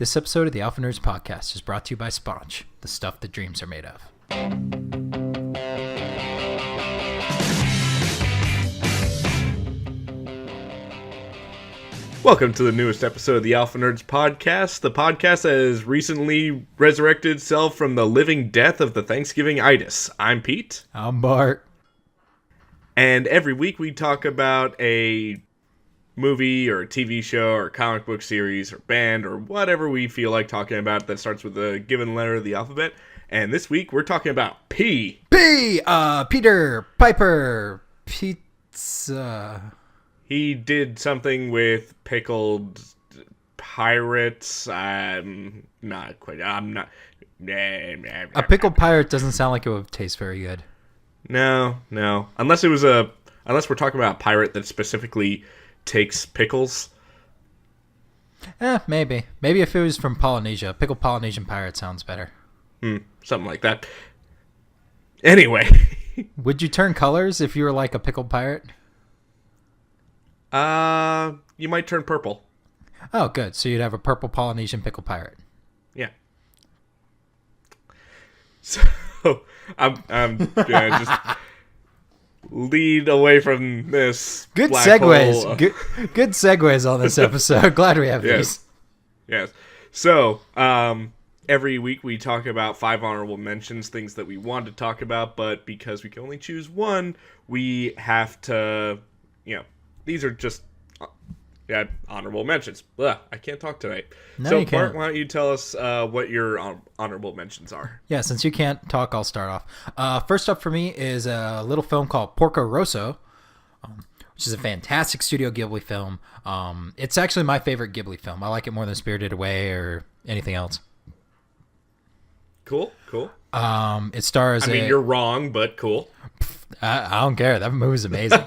This episode of the Alpha Nerds Podcast is brought to you by Sponge, the stuff that dreams are made of. Welcome to the newest episode of the Alpha Nerds Podcast, the podcast that has recently resurrected itself from the living death of the Thanksgiving-itis. I'm Pete. I'm Bart. And every week we talk about a movie or a TV show or comic book series or band or whatever we feel like talking about that starts with a given letter of the alphabet. And this week we're talking about P. Peter, Piper, Pizza. He did something with pickled pirates. I'm not quite. I'm not. A pickled pirate doesn't sound like it would taste very good. No. Unless we're talking about a pirate that specifically takes pickles. Maybe. Maybe if it was from Polynesia. A pickled Polynesian pirate sounds better. Something like that. Anyway. Would you turn colors if you were like a pickled pirate? You might turn purple. Oh, good. So you'd have a purple Polynesian pickled pirate. Yeah. So I'm gonna just lead away from this. Good black segues. hole. Good segues on this episode. Glad we have these. Yes. So, every week we talk about 5 honorable mentions, things that we want to talk about, but because we can only choose one, we have to, these are just honorable mentions. Ugh, I can't talk tonight. No, so, you can't. Bart, why don't you tell us what your honorable mentions are? Yeah, since you can't talk, I'll start off. First up for me is a little film called Porco Rosso, which is a fantastic Studio Ghibli film. It's actually my favorite Ghibli film. I like it more than Spirited Away or anything else. Cool. It stars. You're wrong, but cool. I don't care. That movie's amazing.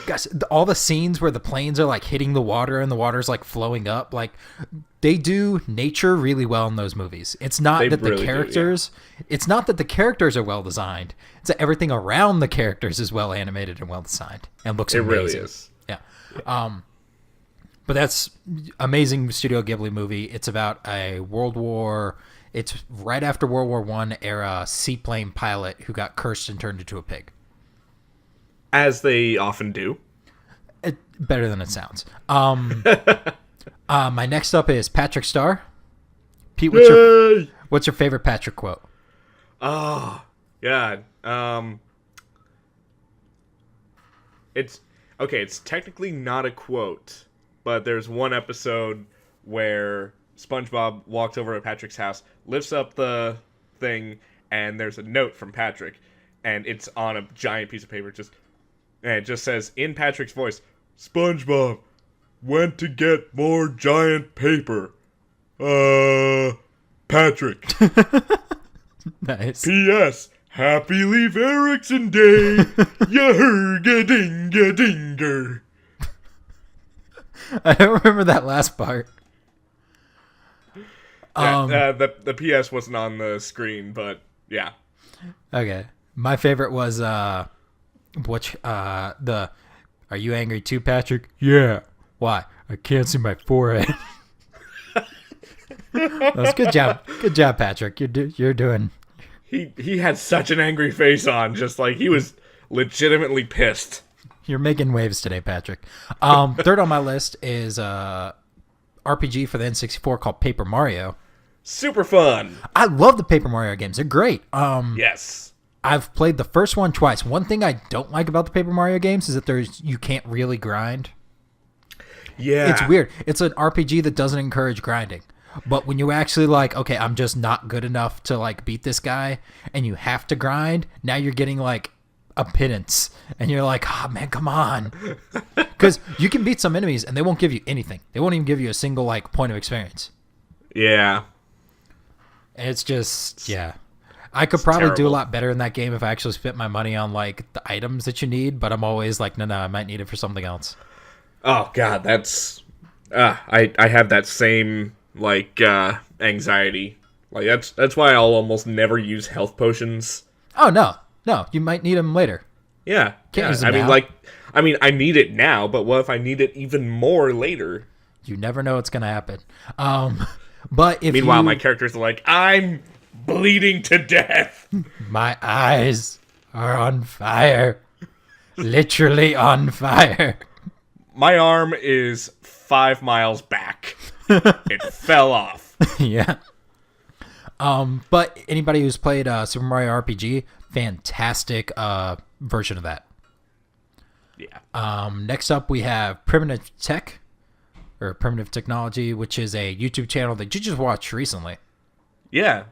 Guys, all the scenes where the planes are like hitting the water and the water's like flowing up, like they do nature really well in those movies. It's not that the characters, it's not that the characters are well designed. It's that everything around the characters is well animated and well designed and looks amazing. It really is. Yeah. But that's amazing Studio Ghibli movie. It's about a It's right after World War I era seaplane pilot who got cursed and turned into a pig. As they often do. Better than it sounds. My next up is Patrick Star. Pete, what's your favorite Patrick quote? Oh, God. It's technically not a quote, but there's one episode where SpongeBob walks over to Patrick's house, lifts up the thing, and there's a note from Patrick, and it's on a giant piece of paper. And it just says, in Patrick's voice, SpongeBob went to get more giant paper. Patrick. Nice. P.S. Happy Leif Erikson Day. Yahurga-dinga-dinger. I don't remember that last part. The PS wasn't on the screen, but yeah. Okay. My favorite was are you angry too, Patrick? Yeah. Why? I can't see my forehead. That's good job. Good job, Patrick. You're doing. He had such an angry face on, just like he was legitimately pissed. You're making waves today, Patrick. Third on my list is RPG for the N64 called Paper Mario. Super fun. I love the Paper Mario games. They're great. Yes. I've played the first one twice. One thing I don't like about the Paper Mario games is that you can't really grind. Yeah. It's weird. It's an RPG that doesn't encourage grinding. But when you actually okay, I'm just not good enough to beat this guy, and you have to grind, now you're getting a pittance. And you're like, oh man, come on. Because you can beat some enemies and they won't give you anything. They won't even give you a single point of experience. Yeah. And it's just, yeah. I could probably do a lot better in that game if I actually spent my money on the items that you need, but I'm always no, I might need it for something else. Oh God, that's I have that same anxiety. That's why I'll almost never use health potions. Oh no, you might need them later. Yeah, Can't use them now. I need it now, but what if I need it even more later? You never know what's gonna happen. But if Meanwhile, my characters are like, I'm bleeding to death. my eyes are on fire, literally on fire. My arm is 5 miles back. It fell off. Yeah. But anybody who's played Super Mario RPG, fantastic version of that. Yeah. Next up, we have Primitive Tech, or Primitive Technology, which is a YouTube channel that you just watched recently. Yeah.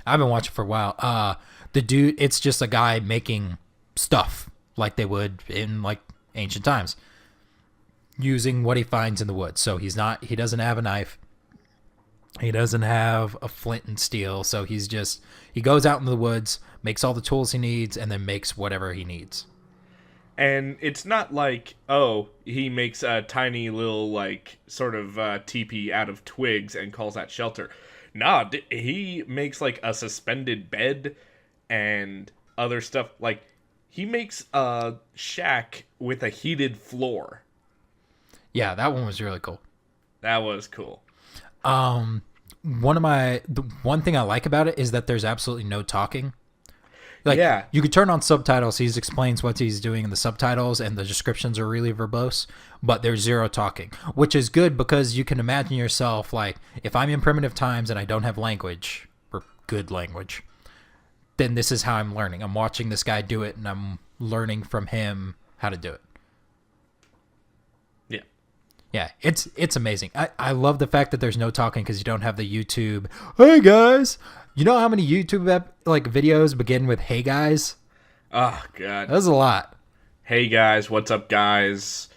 I've been watching for a while. The dude, it's just a guy making stuff like they would in like ancient times, using what he finds in the woods. So he doesn't have a knife. He doesn't have a flint and steel. So he goes out into the woods, makes all the tools he needs, and then makes whatever he needs. And it's not like, oh, he makes a tiny little, like, sort of teepee out of twigs and calls that shelter. Nah, he makes, like, a suspended bed and other stuff. Like, he makes a shack with a heated floor. Yeah, that one was really cool. That was cool. The one thing I like about it is that there's absolutely no talking. Like, yeah. You could turn on subtitles. He explains what he's doing in the subtitles, and the descriptions are really verbose, but there's zero talking, which is good because you can imagine yourself, like, if I'm in primitive times and I don't have language, or good language, then this is how I'm learning. I'm watching this guy do it, and I'm learning from him how to do it. Yeah. Yeah, it's amazing. I love the fact that there's no talking because you don't have the YouTube, hey guys. You know how many YouTube videos begin with "Hey guys"? Oh god, That's a lot. Hey guys, what's up, guys?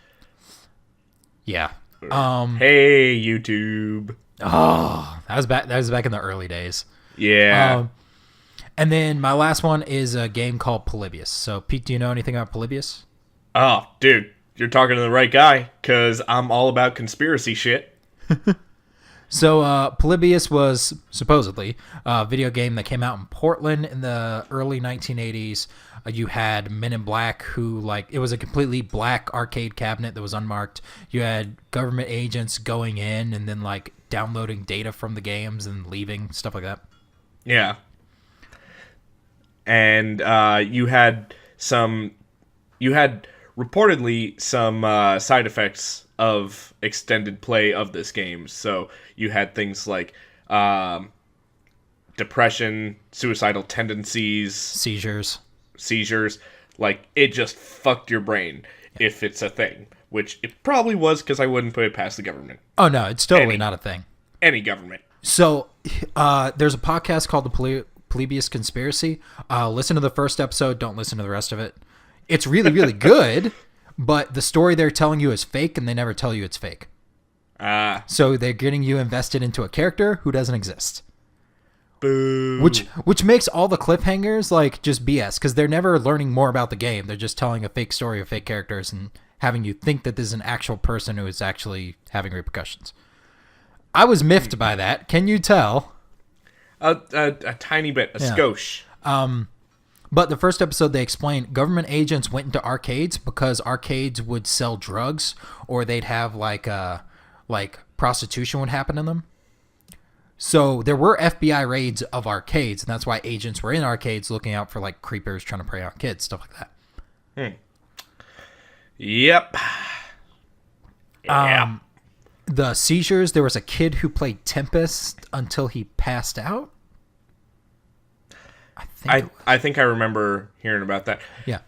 Yeah. Hey YouTube. Oh, that was back in the early days. Yeah. And then my last one is a game called Polybius. So Pete, do you know anything about Polybius? Oh, dude, you're talking to the right guy because I'm all about conspiracy shit. So Polybius was supposedly a video game that came out in Portland in the early 1980s. You had Men in Black who, it was a completely black arcade cabinet that was unmarked. You had government agents going in and then, downloading data from the games and leaving, stuff like that. Yeah. And you had reportedly some side effects of extended play of this game. So you had things like depression, suicidal tendencies, seizures. Like, it just fucked your brain if it's a thing, which it probably was because I wouldn't put it past the government. Oh, no, it's totally not a thing. Any government. So there's a podcast called The Polybius Conspiracy. Listen to the first episode. Don't listen to the rest of it. It's really, really good, but the story they're telling you is fake, and they never tell you it's fake. So they're getting you invested into a character who doesn't exist. Boo. Which makes all the cliffhangers just BS, because they're never learning more about the game. They're just telling a fake story of fake characters and having you think that this is an actual person who is actually having repercussions. I was miffed by that. Can you tell? A tiny bit, a skosh. But the first episode, they explained government agents went into arcades because arcades would sell drugs, or they'd have prostitution would happen in them. So there were FBI raids of arcades, and that's why agents were in arcades looking out for creepers trying to prey on kids, stuff like that. Yep. The seizures, there was a kid who played Tempest until he passed out. I think I remember hearing about that. Yeah.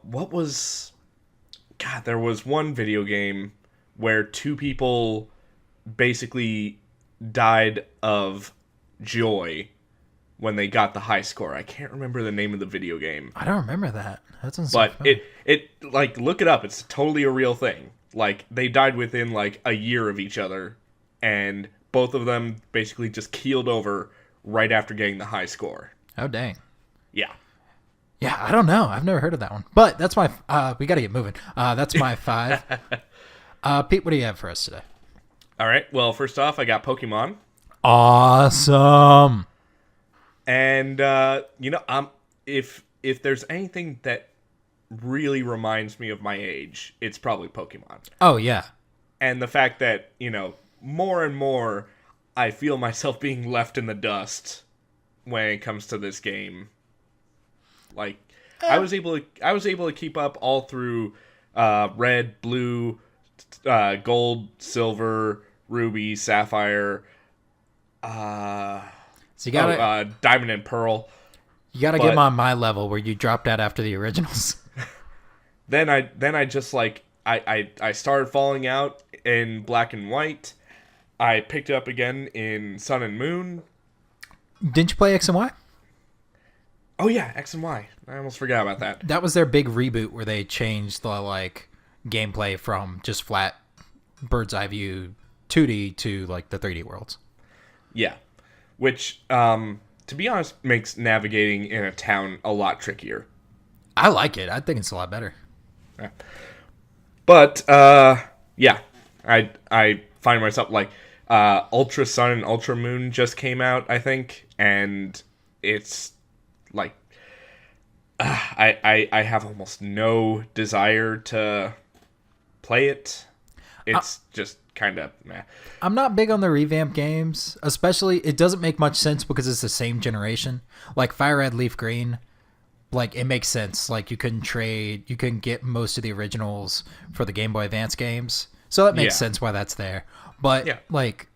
What was... God, there was one video game where two people basically died of joy when they got the high score. I can't remember the name of the video game. I don't remember that. That sounds But so it look it up. It's totally a real thing. They died within a year of each other, and both of them basically just keeled over right after getting the high score. Oh, dang. Yeah. Yeah, I don't know. I've never heard of that one. But that's my... we got to get moving. That's my 5. Pete, what do you have for us today? All right. Well, first off, I got Pokemon. Awesome. And, if there's anything that really reminds me of my age, it's probably Pokemon. Oh, yeah. And the fact that, more and more I feel myself being left in the dust when it comes to this game. Like, I was able to keep up all through red, blue, gold, silver, ruby, sapphire, So you gotta diamond and pearl. you gotta get 'em on my level where you dropped out after the originals. Then I just like I started falling out in black and white. I picked it up again in Sun and Moon. Didn't you play X and Y? Oh yeah, X and Y. I almost forgot about that. That was their big reboot where they changed the like gameplay from just flat bird's eye view 2D to like the 3D worlds. Yeah, which to be honest makes navigating in a town a lot trickier. I like it. I think it's a lot better. Yeah. But yeah, I find myself like Ultra Sun and Ultra Moon just came out, I think, and it's like I have almost no desire to play it. It's just kind of meh. I'm not big on the revamp games, especially it doesn't make much sense because it's the same generation. Like Fire Red, Leaf Green, like it makes sense. Like you couldn't get most of the originals for the Game Boy Advance games, so that makes sense why that's there. But like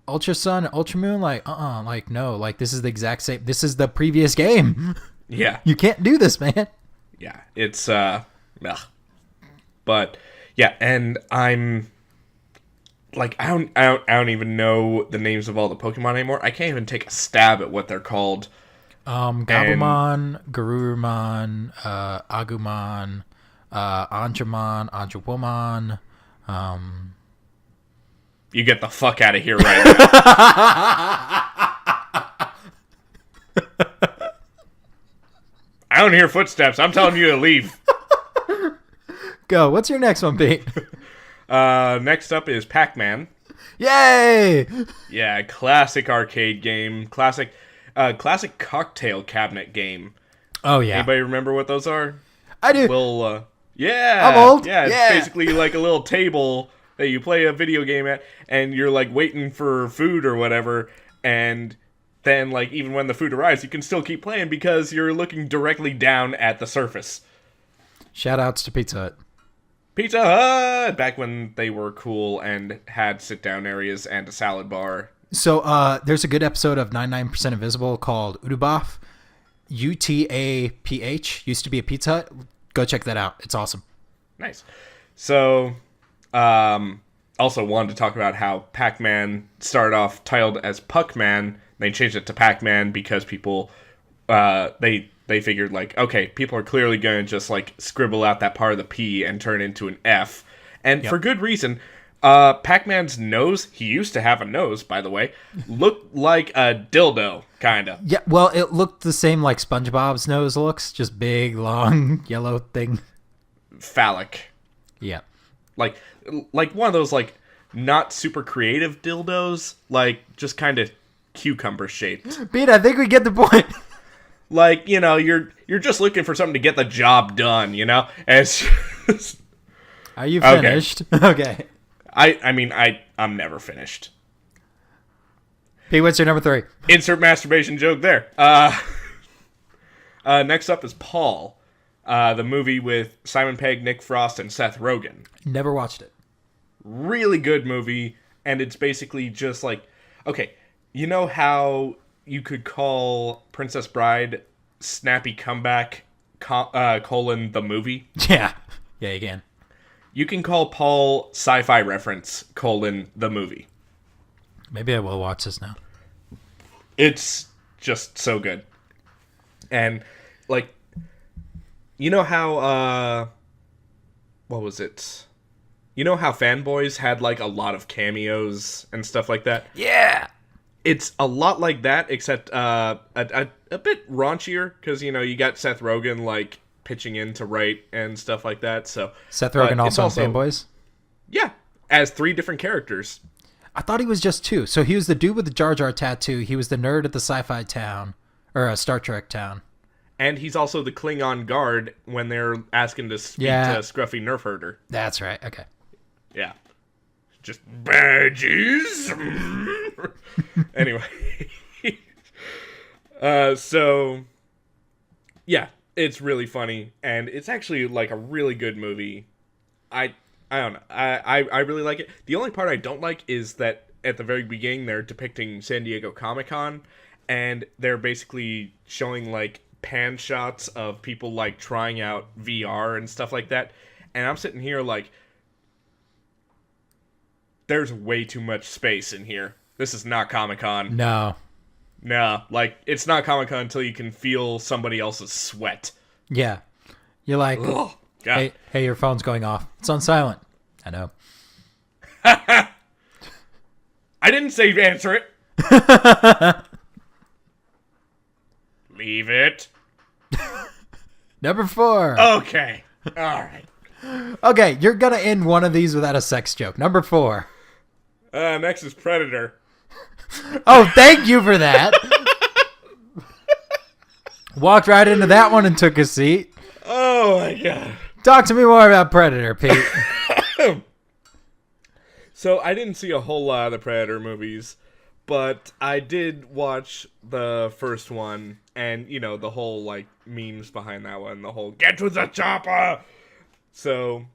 Ultra Sun, Ultra Moon, like like no, like this is the exact same. This is the previous game. Yeah, you can't do this, man. Yeah, it's ugh. But yeah, and I'm like I don't even know the names of all the Pokemon anymore. I can't even take a stab at what they're called. Gabumon, Garurumon, Agumon, Anjumon, Anjumon. You get the fuck out of here right now. I don't hear footsteps. I'm telling you to leave. Go. What's your next one, Pete? Next up is Pac-Man. Yay! Yeah, classic arcade game. Classic cocktail cabinet game. Oh, yeah. Anybody remember what those are? I do. Well, yeah. I'm old. Yeah, it's basically like a little table that you play a video game at, and you're like waiting for food or whatever, and then like even when the food arrives, you can still keep playing because you're looking directly down at the surface. Shout outs to Pizza Hut. Pizza Hut! Back when they were cool and had sit-down areas and a salad bar. So there's a good episode of 99% Invisible called Utaph. UTAPH. Used to be a Pizza Hut. Go check that out. It's awesome. Nice. So, also wanted to talk about how Pac-Man started off titled as Puck-Man. They changed it to Pac-Man because people, they figured like, okay, people are clearly going to just like scribble out that part of the P and turn it into an F. And for good reason. Pac-Man's nose, he used to have a nose, by the way, looked like a dildo, kind of. Yeah, well, it looked the same like SpongeBob's nose looks, just big, long, yellow thing. Phallic. Yeah. Like one of those, like, not super creative dildos, like, just kind of cucumber shaped. Pete, I think we get the point. Like, you're just looking for something to get the job done, As Are you finished? Okay. I'm never finished. Pete, what's your number 3? Insert masturbation joke there. Next up is Paul, the movie with Simon Pegg, Nick Frost, and Seth Rogen. Never watched it. Really good movie, and it's basically just like, okay, you know how you could call Princess Bride Snappy Comeback, the movie? Yeah. Yeah, you can. You can call Paul Sci-Fi Reference, the movie. Maybe I will watch this now. It's just so good. And, like, you know how, what was it? You know how Fanboys had, like, a lot of cameos and stuff like that? Yeah! It's a lot like that, except a bit raunchier, because, you got Seth Rogen, like, pitching in to write and stuff like that. So Seth Rogen also on Fanboys? Yeah, as 3 different characters. I thought he was just 2. So he was the dude with the Jar Jar tattoo. He was the nerd at the sci-fi town, or a Star Trek town. And he's also the Klingon guard when they're asking to speak to Scruffy Nerf Herder. That's right. Okay. Yeah. just badges. Anyway, so yeah, it's really funny, and it's actually like a really good movie. I don't know. I really like it. The only part I don't like is that at the very beginning they're depicting San Diego Comic-Con, and they're basically showing like pan shots of people like trying out VR and stuff like that. And I'm sitting here like, there's way too much space in here. This is not Comic-Con. No. No, like, it's not Comic-Con until you can feel somebody else's sweat. Yeah. You're like, Ugh, God. hey, your phone's going off. It's on silent. I know. I didn't say answer it. Leave it. Number 4. Okay. All right. Okay, you're going to end one of these without a sex joke. Number 4. Next is Predator. Oh, thank you for that. Walked right into that one and took a seat. Oh, my God. Talk to me more about Predator, Pete. So, I didn't see a whole lot of the Predator movies, but I did watch the first one, and, you know, the whole, like, memes behind that one, the whole, get to the chopper! So,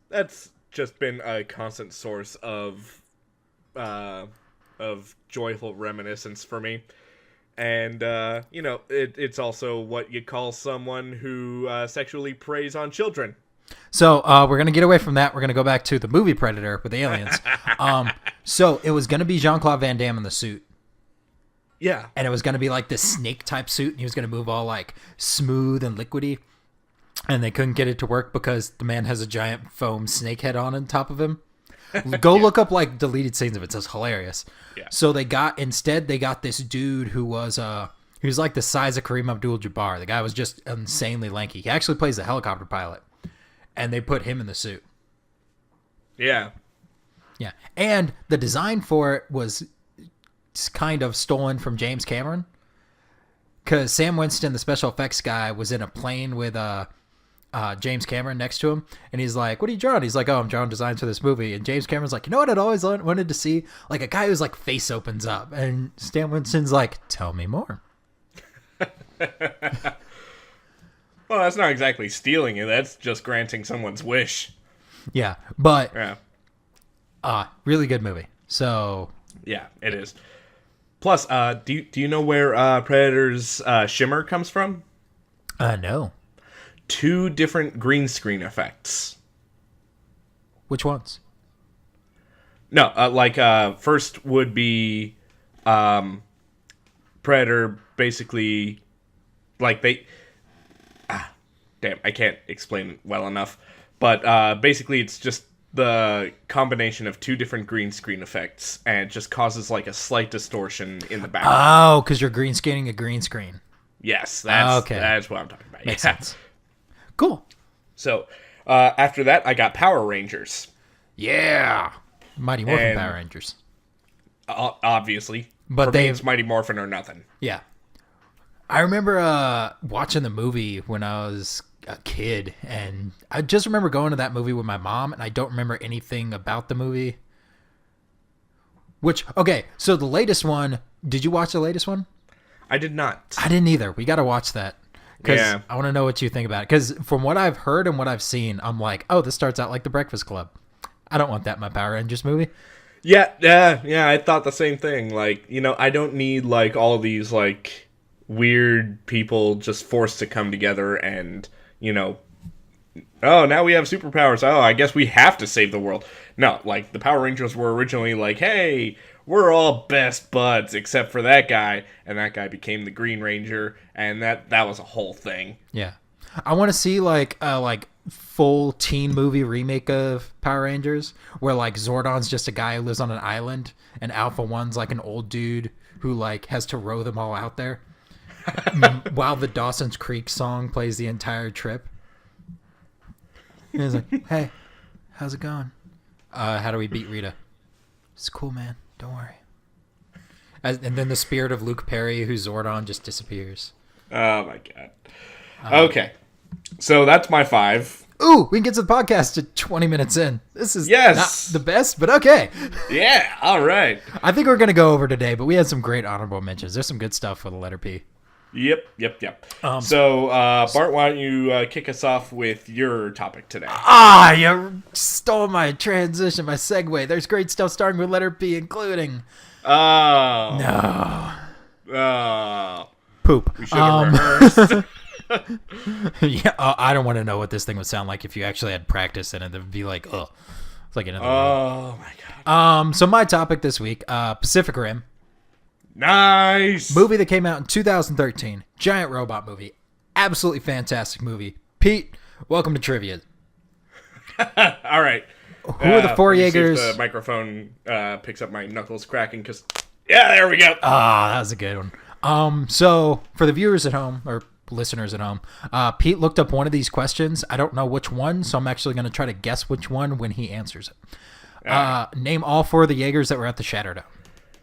that's just been a constant source of joyful reminiscence for me. And, you know, it's also what you call someone who sexually preys on children. So we're going to get away from that. We're going to go back to the movie Predator with aliens. So it was going to be Jean-Claude Van Damme in the suit. Yeah. And it was going to be like this snake-type suit, and he was going to move all, like, smooth and liquidy. And they couldn't get it to work because the man has a giant foam snake head on top of him. Go look up, like, deleted scenes of it. It's hilarious. Yeah. So they got this dude who was he was like the size of Kareem Abdul-Jabbar. The guy was just insanely lanky. He actually plays the helicopter pilot. And they put him in the suit. Yeah. Yeah. And the design for it was kind of stolen from James Cameron. Because Sam Winston, the special effects guy, was in a plane with James Cameron next to him. And he's like, what are you drawing? He's like, oh, I'm drawing designs for this movie. And James Cameron's like, you know what I'd always wanted to see? Like a guy whose like face opens up. And Sam Winston's like, tell me more. Well, that's not exactly stealing it. That's just granting someone's wish. Yeah. But, Yeah. really good movie. So. Yeah, it is. Plus, do you know where Predator's shimmer comes from? No. 2 different green screen effects. Which ones? No, first would be Predator basically, like they... damn, I can't explain it well enough. But basically it's just the combination of 2 different green screen effects, and it just causes like a slight distortion in the background. Oh, because you're green screening a green screen. Yes, that's what I'm talking about. Makes sense. Cool. So, after that, I got Power Rangers. Yeah. Mighty Morphin Power Rangers. Obviously. But For me, it's Mighty Morphin or nothing. Yeah. I remember watching the movie when I was a kid, and I just remember going to that movie with my mom, and I don't remember anything about the movie. So the latest one, did you watch the latest one? I did not. I didn't either. We got to watch that. Because Yeah. I want to know what you think about it. Because from what I've heard and what I've seen, I'm like, oh, this starts out like The Breakfast Club. I don't want that in my Power Rangers movie. Yeah, I thought the same thing. Like, you know, I don't need, like, all these, like, weird people just forced to come together and, you know, oh, now we have superpowers. Oh, I guess we have to save the world. No, like, the Power Rangers were originally like, hey, we're all best buds except for that guy, and that guy became the Green Ranger, and that was a whole thing. Yeah. I want to see, like, full teen movie remake of Power Rangers where, like, Zordon's just a guy who lives on an island and Alpha One's, like, an old dude who, like, has to row them all out there while the Dawson's Creek song plays the entire trip. And he's like, hey, how's it going? How do we beat Rita? It's cool, man. Don't worry. And then the spirit of Luke Perry, who's Zordon, just disappears. Oh, my God. Okay. So that's my 5. Ooh, we can get to the podcast at 20 minutes in. This is Yes. not the best, but okay. Yeah, all right. I think we're going to go over today, but we had some great honorable mentions. There's some good stuff for the letter P. Yep. So, Bart, why don't you kick us off with your topic today? You stole my transition, my segue. There's great stuff starting with letter P, including... Oh. No. Oh. Poop. We should have rehearsed. Yeah, I don't want to know what this thing would sound like if you actually had practice in it. It would be like, ugh. It's like another Oh, my God. So my topic this week, Pacific Rim. Nice. Movie that came out in 2013. Giant robot movie. Absolutely fantastic movie. Pete, welcome to Trivia. All right. Who are the four let me see if Jaegers? the microphone picks up my knuckles cracking because... Yeah, there we go. That was a good one. So for the viewers at home, or listeners at home, Pete looked up one of these questions. I don't know which one, so I'm actually going to try to guess which one when he answers it. Name all four of the Jaegers that were at the Shatterdome.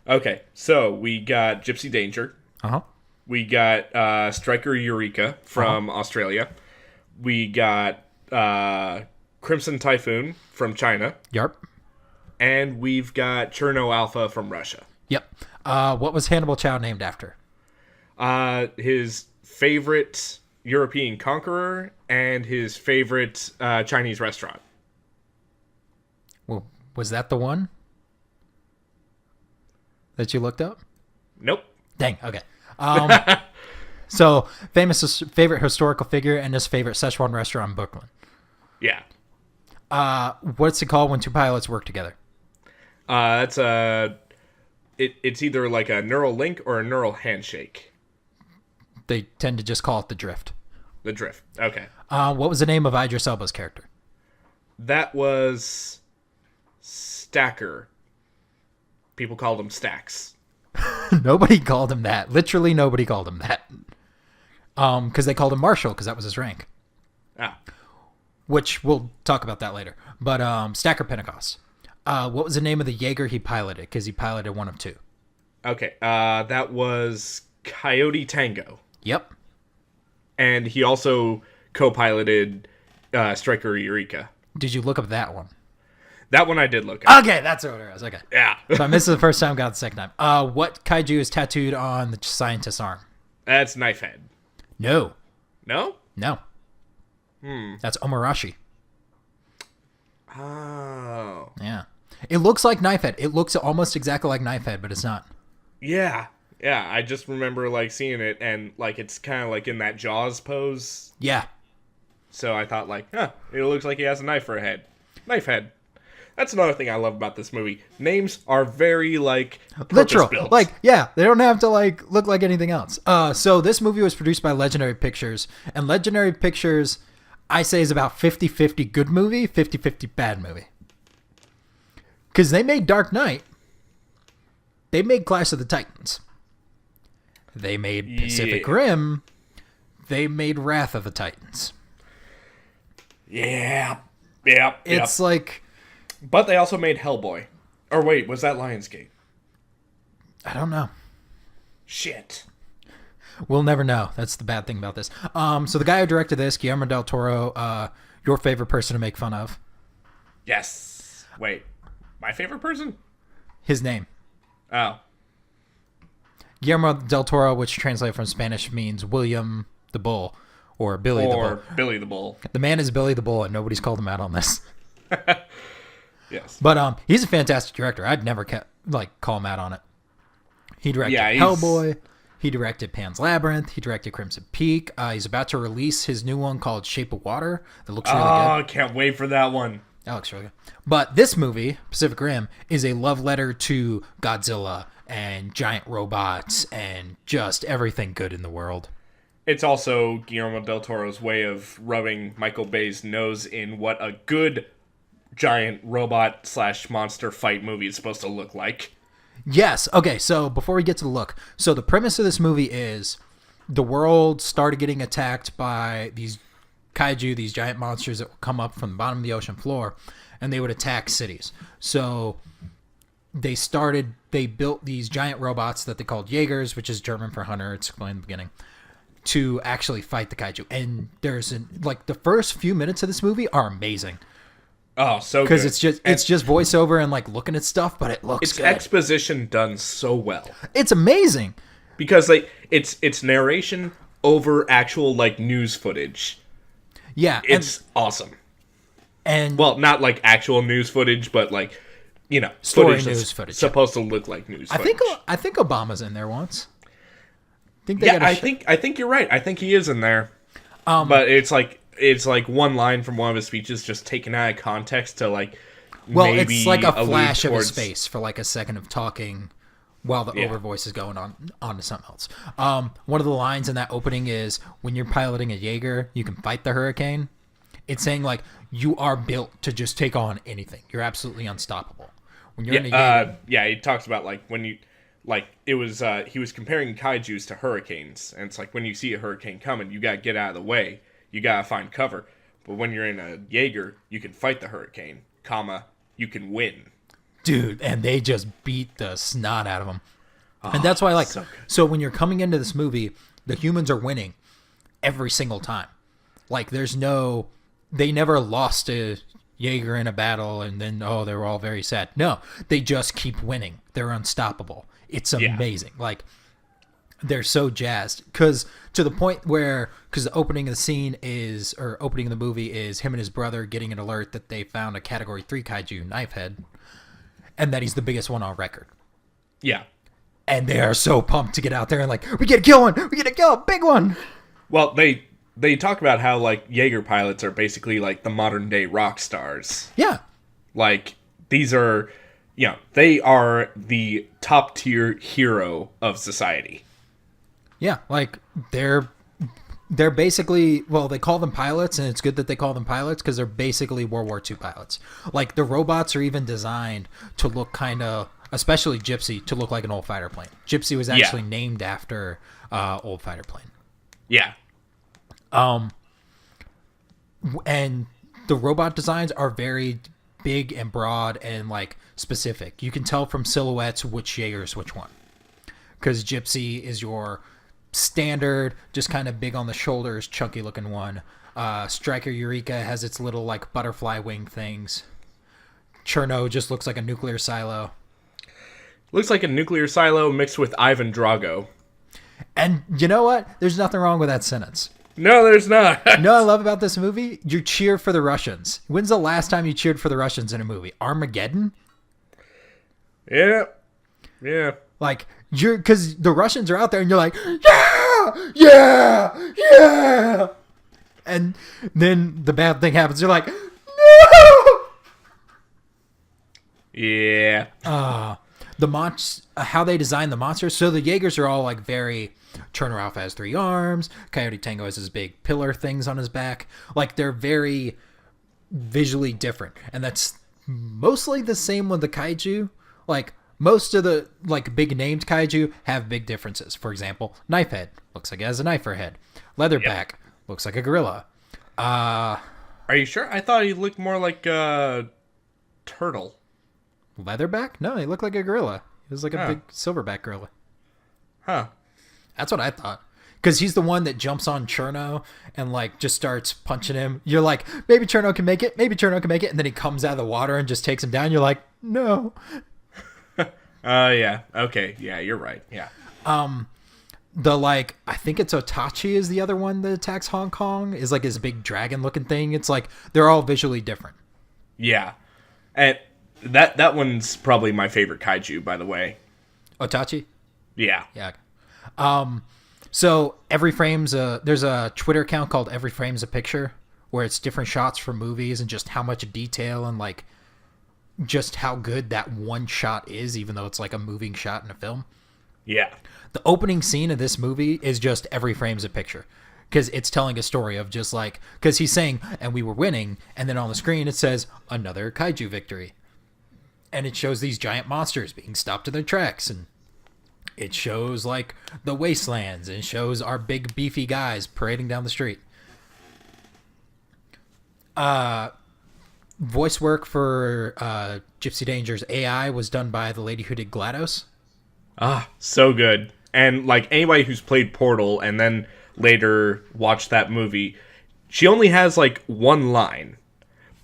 Okay, so we got Gypsy Danger. Uh-huh. We got Striker Eureka from Australia. We got Crimson Typhoon from China. Yarp. And we've got Cherno Alpha from Russia. Yep. What was Hannibal Chow named after? His favorite European conqueror and his favorite Chinese restaurant. Well, was that the one that you looked up? Nope. Dang. Okay. So favorite historical figure and his favorite Szechuan restaurant in Brooklyn. Yeah. What's it called when two pilots work together? It's either like a neural link or a neural handshake. They tend to just call it the drift. The drift. Okay. What was the name of Idris Elba's character? That was Stacker. People called him Stacks. Nobody called him that. Literally nobody called him that. Because they called him Marshall because that was his rank. Ah. Which we'll talk about that later. But Stacker Pentecost. What was the name of the Jaeger he piloted? Because he piloted one of two. Okay. That was Coyote Tango. Yep. And he also co-piloted Striker Eureka. Did you look up that one? That one I did look at. Okay, that's what it was. Okay. Yeah. So I missed it the first time, got it the second time. What kaiju is tattooed on the scientist's arm? That's Knifehead. No. No? No. That's Omarashi. Oh. Yeah. It looks like Knifehead. It looks almost exactly like Knifehead, but it's not. Yeah. Yeah, I just remember like seeing it and like it's kind of like in that Jaws pose. Yeah. So I thought like, it looks like he has a knife for a head. Knifehead. That's another thing I love about this movie. Names are very like Literal. purpose-built. Like, yeah, they don't have to like look like anything else. So this movie was produced by Legendary Pictures, and Legendary Pictures, I say, is about 50-50 good movie, 50-50 bad movie. Because they made Dark Knight. They made Clash of the Titans. They made Pacific Rim. They made Wrath of the Titans. Yeah. Yeah. It's like... But they also made Hellboy. Or wait, was that Lionsgate? I don't know. Shit. We'll never know. That's the bad thing about this. So the guy who directed this, Guillermo del Toro, your favorite person to make fun of. Yes. Wait. My favorite person? His name. Oh. Guillermo del Toro, which translated from Spanish means William the Bull or Billy the Bull. Or Billy the Bull. The man is Billy the Bull, and nobody's called him out on this. Yes. But he's a fantastic director. I'd never call him out on it. He directed he's... Hellboy. He directed Pan's Labyrinth. He directed Crimson Peak. He's about to release his new one called Shape of Water. That looks really good. Oh, I can't wait for that one. That looks really good. But this movie, Pacific Rim, is a love letter to Godzilla and giant robots and just everything good in the world. It's also Guillermo del Toro's way of rubbing Michael Bay's nose in what a good giant robot/monster fight movie is supposed to look like. Yes. Okay, so before we get to the look. So the premise of this movie is the world started getting attacked by these kaiju, these giant monsters that would come up from the bottom of the ocean floor, and they would attack cities. So they built these giant robots that they called Jaegers, which is German for hunter. It's explained in the beginning. to actually fight the kaiju. And like the first few minutes of this movie are amazing. Oh, so good. Because it's just voiceover and like looking at stuff, but it looks it's good. exposition done so well. It's amazing. Because like it's narration over actual like news footage. Yeah. It's awesome. And well, not like actual news footage, but like, you know, story footage news footage. Supposed to look like news footage. I think Obama's in there once. I think you're right. I think he is in there. But it's like one line from one of his speeches just taken out of context to like maybe it's like a flash of his face for like a second of talking while the over voice is going on to something else. One of the lines in that opening is, when you're piloting a Jaeger, you can fight the hurricane. It's saying like you are built to just take on anything. You're absolutely unstoppable. When you're in a Jaeger, he talks about like when you like it was he was comparing kaijus to hurricanes, and it's like when you see a hurricane coming, you gotta get out of the way. You gotta find cover. But when you're in a Jaeger, you can fight the hurricane, you can win. Dude, and they just beat the snot out of them. And that's why, like, so when you're coming into this movie, the humans are winning every single time. Like, they never lost a Jaeger in a battle and then, they were all very sad. No, they just keep winning. They're unstoppable. It's amazing. Yeah. Like, they're so jazzed. Because to the point where, because the opening of the movie is him and his brother getting an alert that they found a Category 3 kaiju, Knifehead, and that he's the biggest one on record. Yeah. And they are so pumped to get out there and like, we gotta kill one! We gotta kill a big one! Well, they talk about how like Jaeger pilots are basically like the modern day rock stars. Yeah. Like, these are, they are the top tier hero of society. Yeah, like they're basically, well, they call them pilots, and it's good that they call them pilots because they're basically World War II pilots. Like, the robots are even designed to look kind of, especially Gypsy, to look like an old fighter plane. Gypsy was actually named after old fighter plane. Yeah. And the robot designs are very big and broad and like specific. You can tell from silhouettes which Jaeger is which one. Because Gypsy is your standard, just kind of big on the shoulders, chunky looking one. Striker Eureka has its little like butterfly wing things. Cherno just looks like a nuclear silo. Looks like a nuclear silo mixed with Ivan Drago. And you know what? There's nothing wrong with that sentence. No, there's not. You know what I love about this movie? You cheer for the Russians. When's the last time you cheered for the Russians in a movie? Armageddon? Yeah. Yeah. Like, because the Russians are out there and you're like, yeah, yeah, yeah. And then the bad thing happens. You're like, no. Yeah. How they design the monsters. So the Jaegers are all like very, Turner Alpha has 3 arms. Coyote Tango has his big pillar things on his back. Like, they're very visually different. And that's mostly the same with the kaiju. Like, most of the like big named kaiju have big differences. For example, Knifehead looks like it has a knife for a head. Leatherback looks like a gorilla. Are you sure? I thought he looked more like a turtle. Leatherback? No, he looked like a gorilla. He was like a big silverback gorilla. Huh. That's what I thought. Because he's the one that jumps on Cherno and like just starts punching him. You're like, maybe Cherno can make it. Maybe Cherno can make it. And then he comes out of the water and just takes him down. You're like, no. Yeah. Okay. Yeah, you're right. Yeah. I think it's Otachi is the other one that attacks Hong Kong, is like his big dragon looking thing. It's like, they're all visually different. Yeah. And that one's probably my favorite kaiju, by the way. Otachi? Yeah. Yeah. So every frame's there's a Twitter account called Every Frame's a Picture, where it's different shots from movies and just how much detail and like just how good that one shot is, even though it's like a moving shot in a film. Yeah. The opening scene of this movie is just every frame's a picture, because it's telling a story of just like, because he's saying, and we were winning, and then on the screen it says another kaiju victory, and it shows these giant monsters being stopped in their tracks, and it shows like the wastelands, and it shows our big beefy guys parading down the street. Voice work for Gypsy Danger's AI was done by the lady who did GLaDOS. So good. And like anybody who's played Portal and then later watch that movie, she only has like one line,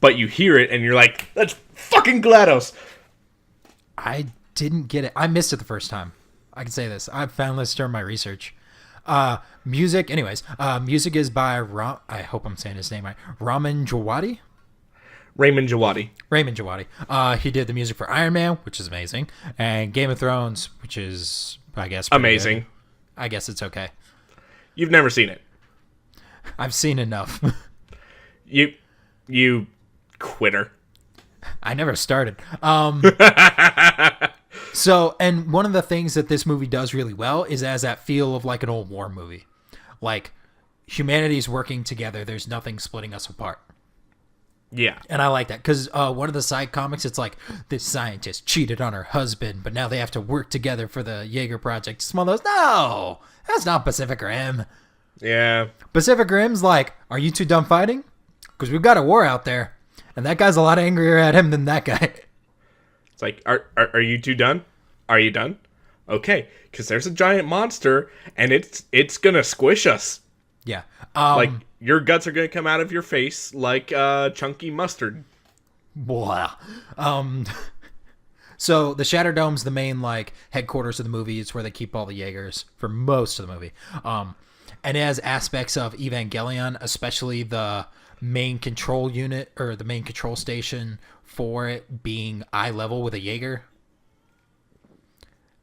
but you hear it and you're like, that's fucking GLaDOS. I didn't get it. I missed it the first time. I can say this. I found this during my research. Music is by I hope I'm saying his name right. Ramin Djawadi. Raymond Djawadi. He did the music for Iron Man, which is amazing, and Game of Thrones, which is, I guess, pretty amazing. good. I guess it's okay. You've never seen it. I've seen enough. You quitter. I never started. So, and one of the things that this movie does really well is as that feel of like an old war movie. Like, humanity's working together. There's nothing splitting us apart. Yeah. And I like that because one of the side comics, it's like this scientist cheated on her husband, but now they have to work together for the Jaeger project. Small's, no, that's not Pacific Rim. Yeah. Pacific Rim's like, are you two done fighting? Because we've got a war out there, and that guy's a lot angrier at him than that guy. It's like, are you two done? Are you done? Okay, because there's a giant monster, and it's gonna squish us. Yeah. Like, your guts are gonna come out of your face like chunky mustard. Blah. So the Shatter Dome's the main like headquarters of the movie. It's where they keep all the Jaegers for most of the movie. And it has aspects of Evangelion, especially the main control unit or the main control station for it being eye level with a Jaeger.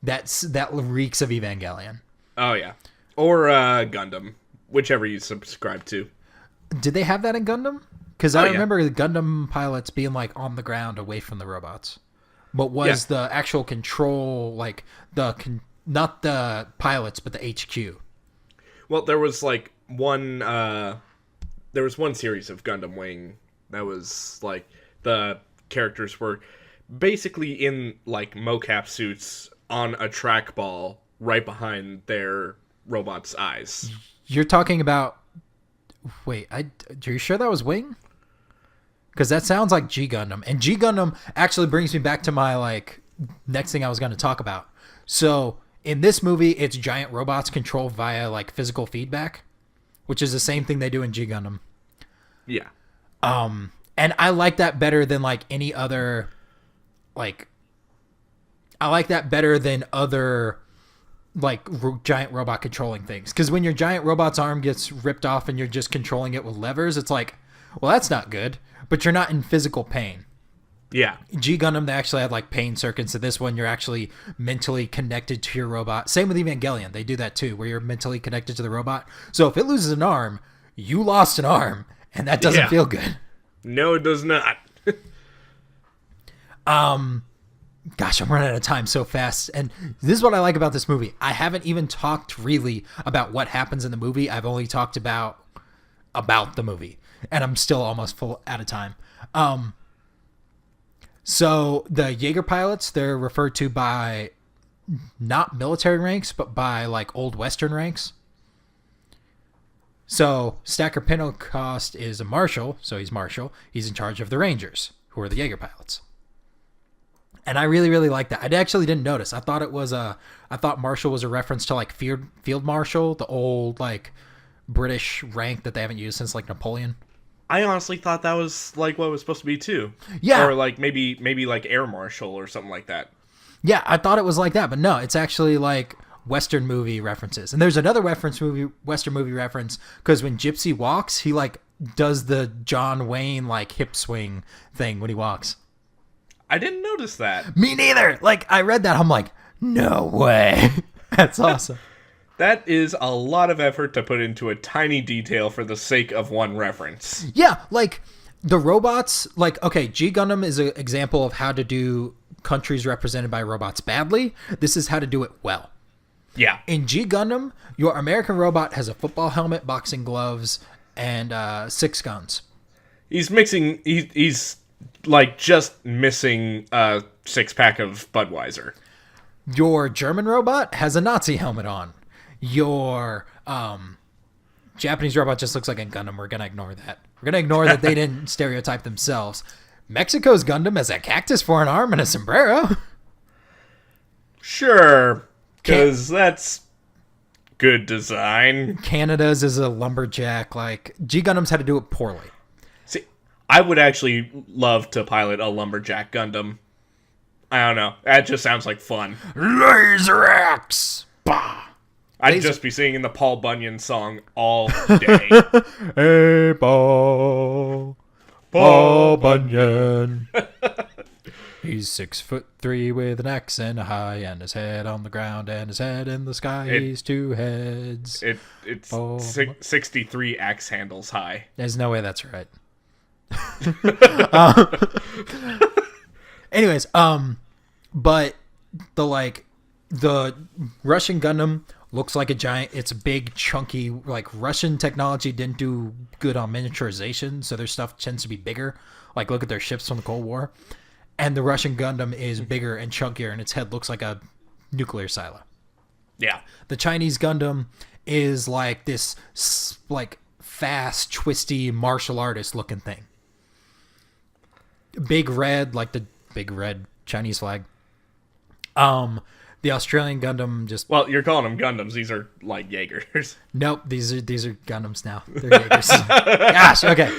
That reeks of Evangelion. Oh yeah, or Gundam, whichever you subscribe to. Did they have that in Gundam? Because I remember the Gundam pilots being like on the ground away from the robots. But was the actual control like not the pilots but the HQ? Well, there was like one series of Gundam Wing that was like the characters were basically in like mocap suits on a trackball right behind their robot's eyes. You're talking about... Wait, are you sure that was Wing? Because that sounds like G Gundam. And G Gundam actually brings me back to my like next thing I was going to talk about. So in this movie, it's giant robots controlled via like physical feedback, which is the same thing they do in G Gundam. Yeah. And I like that better than like any other, like, I like that better than other like giant robot controlling things. Because when your giant robot's arm gets ripped off and you're just controlling it with levers, it's like, well, that's not good. But you're not in physical pain. Yeah. G Gundam, they actually had like pain circuits. So this one, you're actually mentally connected to your robot. Same with Evangelion. They do that too, where you're mentally connected to the robot. So if it loses an arm, you lost an arm. And that doesn't feel good. No, it does not. Gosh, I'm running out of time so fast. And this is what I like about this movie. I haven't even talked really about what happens in the movie. I've only talked about the movie. And I'm still almost full out of time. So the Jaeger pilots, they're referred to by not military ranks, but by like old Western ranks. So Stacker Pentecost is a marshal, so he's marshal. He's in charge of the Rangers, who are the Jaeger pilots. And I really, really like that. I actually didn't notice. I thought marshal was a reference to like field marshal, the old like British rank that they haven't used since like Napoleon. I honestly thought that was like what it was supposed to be too. Yeah. Or like maybe like air marshal or something like that. Yeah, I thought it was like that, but no, it's actually like Western movie references. And there's another Western movie reference, because when Gypsy walks, he like does the John Wayne like hip swing thing when he walks. I didn't notice that. Me neither. Like, I read that, I'm like, no way. That's awesome. That is a lot of effort to put into a tiny detail for the sake of one reference. Yeah, like, the robots, like, okay, G Gundam is an example of how to do countries represented by robots badly. This is how to do it well. Yeah. In G Gundam, your American robot has a football helmet, boxing gloves, and 6 guns. He's like just missing a 6-pack of Budweiser. Your German robot has a Nazi helmet on. Your Japanese robot just looks like a Gundam. We're going to ignore that. We're going to ignore that they didn't stereotype themselves. Mexico's Gundam has a cactus for an arm and a sombrero. Sure, because that's Good design. Canada's is a lumberjack. Like, G Gundam's had to do it poorly. See, I would actually love to pilot a lumberjack Gundam. I don't know. That just sounds like fun. Laser axe! Bah! I'd just be singing the Paul Bunyan song all day. Hey, Paul Bunyan. He's 6'3" with an accent high, and his head on the ground, and his head in the sky. He's two heads. It's 63 axe handles high. There's no way that's right. Anyways, but the Russian Gundam looks like a giant. It's a big, chunky. Like, Russian technology didn't do good on miniaturization, so their stuff tends to be bigger. Like, look at their ships from the Cold War. And the Russian Gundam is bigger and chunkier, and its head looks like a nuclear silo. Yeah. The Chinese Gundam is like this, like, fast, twisty martial artist looking thing. Big red, like the big red Chinese flag. The Australian Gundam just... Well, you're calling them Gundams. These are like Jaegers. Nope, these are Gundams now. They're Jaegers. Gosh, okay.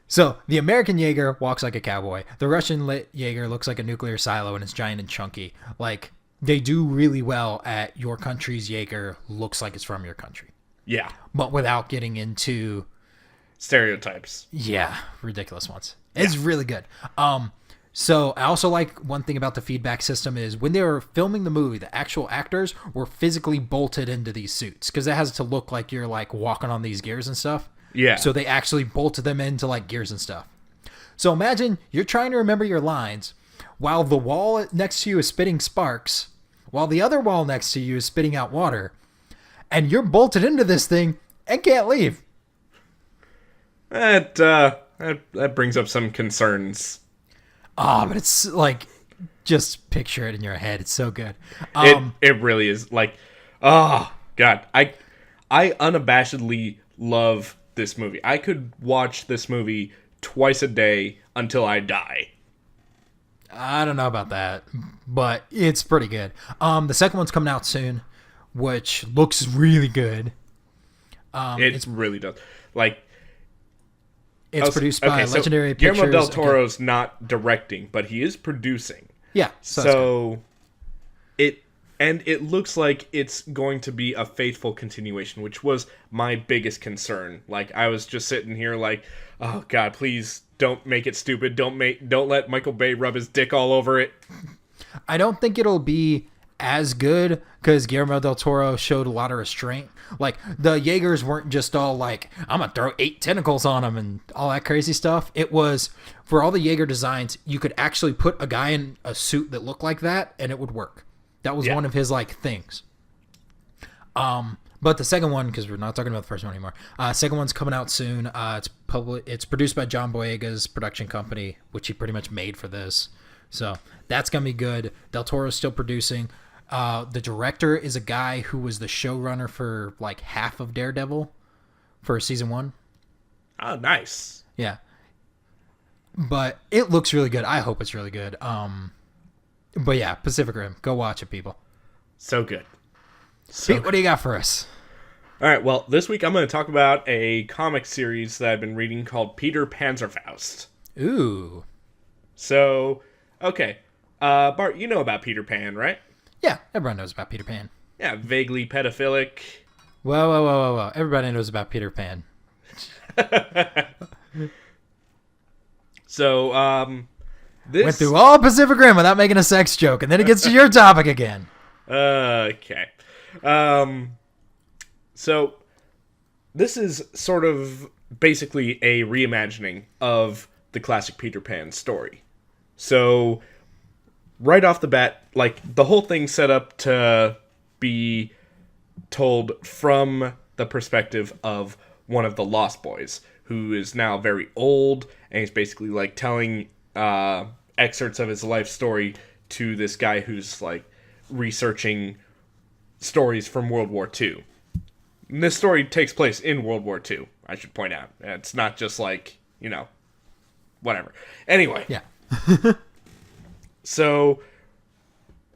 So, the American Jaeger walks like a cowboy. The Russian Jaeger looks like a nuclear silo and is giant and chunky. Like, they do really well at your country's Jaeger looks like it's from your country. Yeah. But without getting into... stereotypes. Yeah, ridiculous ones. It's really good. So I also like one thing about the feedback system is when they were filming the movie, the actual actors were physically bolted into these suits because it has to look like you're like walking on these gears and stuff. Yeah. So they actually bolted them into like gears and stuff. So imagine you're trying to remember your lines while the wall next to you is spitting sparks, while the other wall next to you is spitting out water, and you're bolted into this thing and can't leave. That brings up some concerns. But it's like, just picture it in your head. It's so good. It really is. Like, oh God, I unabashedly love this movie. I could watch this movie twice a day until I die. I don't know about that, but it's pretty good. The second one's coming out soon, which looks really good. It really does. Like, it's produced by Legendary Pictures. Guillermo del Toro's not directing, but he is producing. Yeah. So it looks like it's going to be a faithful continuation, which was my biggest concern. Like, I was just sitting here like, oh God, please don't make it stupid. Don't let Michael Bay rub his dick all over it. I don't think it'll be as good because Guillermo del Toro showed a lot of restraint. Like, the Jaegers weren't just all like, I'm gonna throw 8 tentacles on them and all that crazy stuff. It was, for all the Jaeger designs, you could actually put a guy in a suit that looked like that and it would work. That was one of his like things. But the second one, because we're not talking about the first one anymore, second one's coming out soon. It's produced by John Boyega's production company, which he pretty much made for this. So that's gonna be good. Del Toro's still producing. The director is a guy who was the showrunner for like half of Daredevil for season 1. Oh, nice. Yeah. But it looks really good. I hope it's really good. But yeah, Pacific Rim. Go watch it, people. So good. Pete, what do you got for us? All right, well, this week I'm going to talk about a comic series that I've been reading called Peter Panzerfaust. Ooh. So, okay. Bart, you know about Peter Pan, right? Yeah, everyone knows about Peter Pan. Yeah, vaguely pedophilic. Whoa. Everybody knows about Peter Pan. So, this... went through all Pacific Rim without making a sex joke, and then it gets to your topic again. Okay. So, this is sort of basically a reimagining of the classic Peter Pan story. So, right off the bat, like, the whole thing's set up to be told from the perspective of one of the Lost Boys, who is now very old, and he's basically, like, telling excerpts of his life story to this guy who's, like, researching stories from World War II. And this story takes place in World War II, I should point out. It's not just, like, you know, whatever. Anyway. Yeah. So,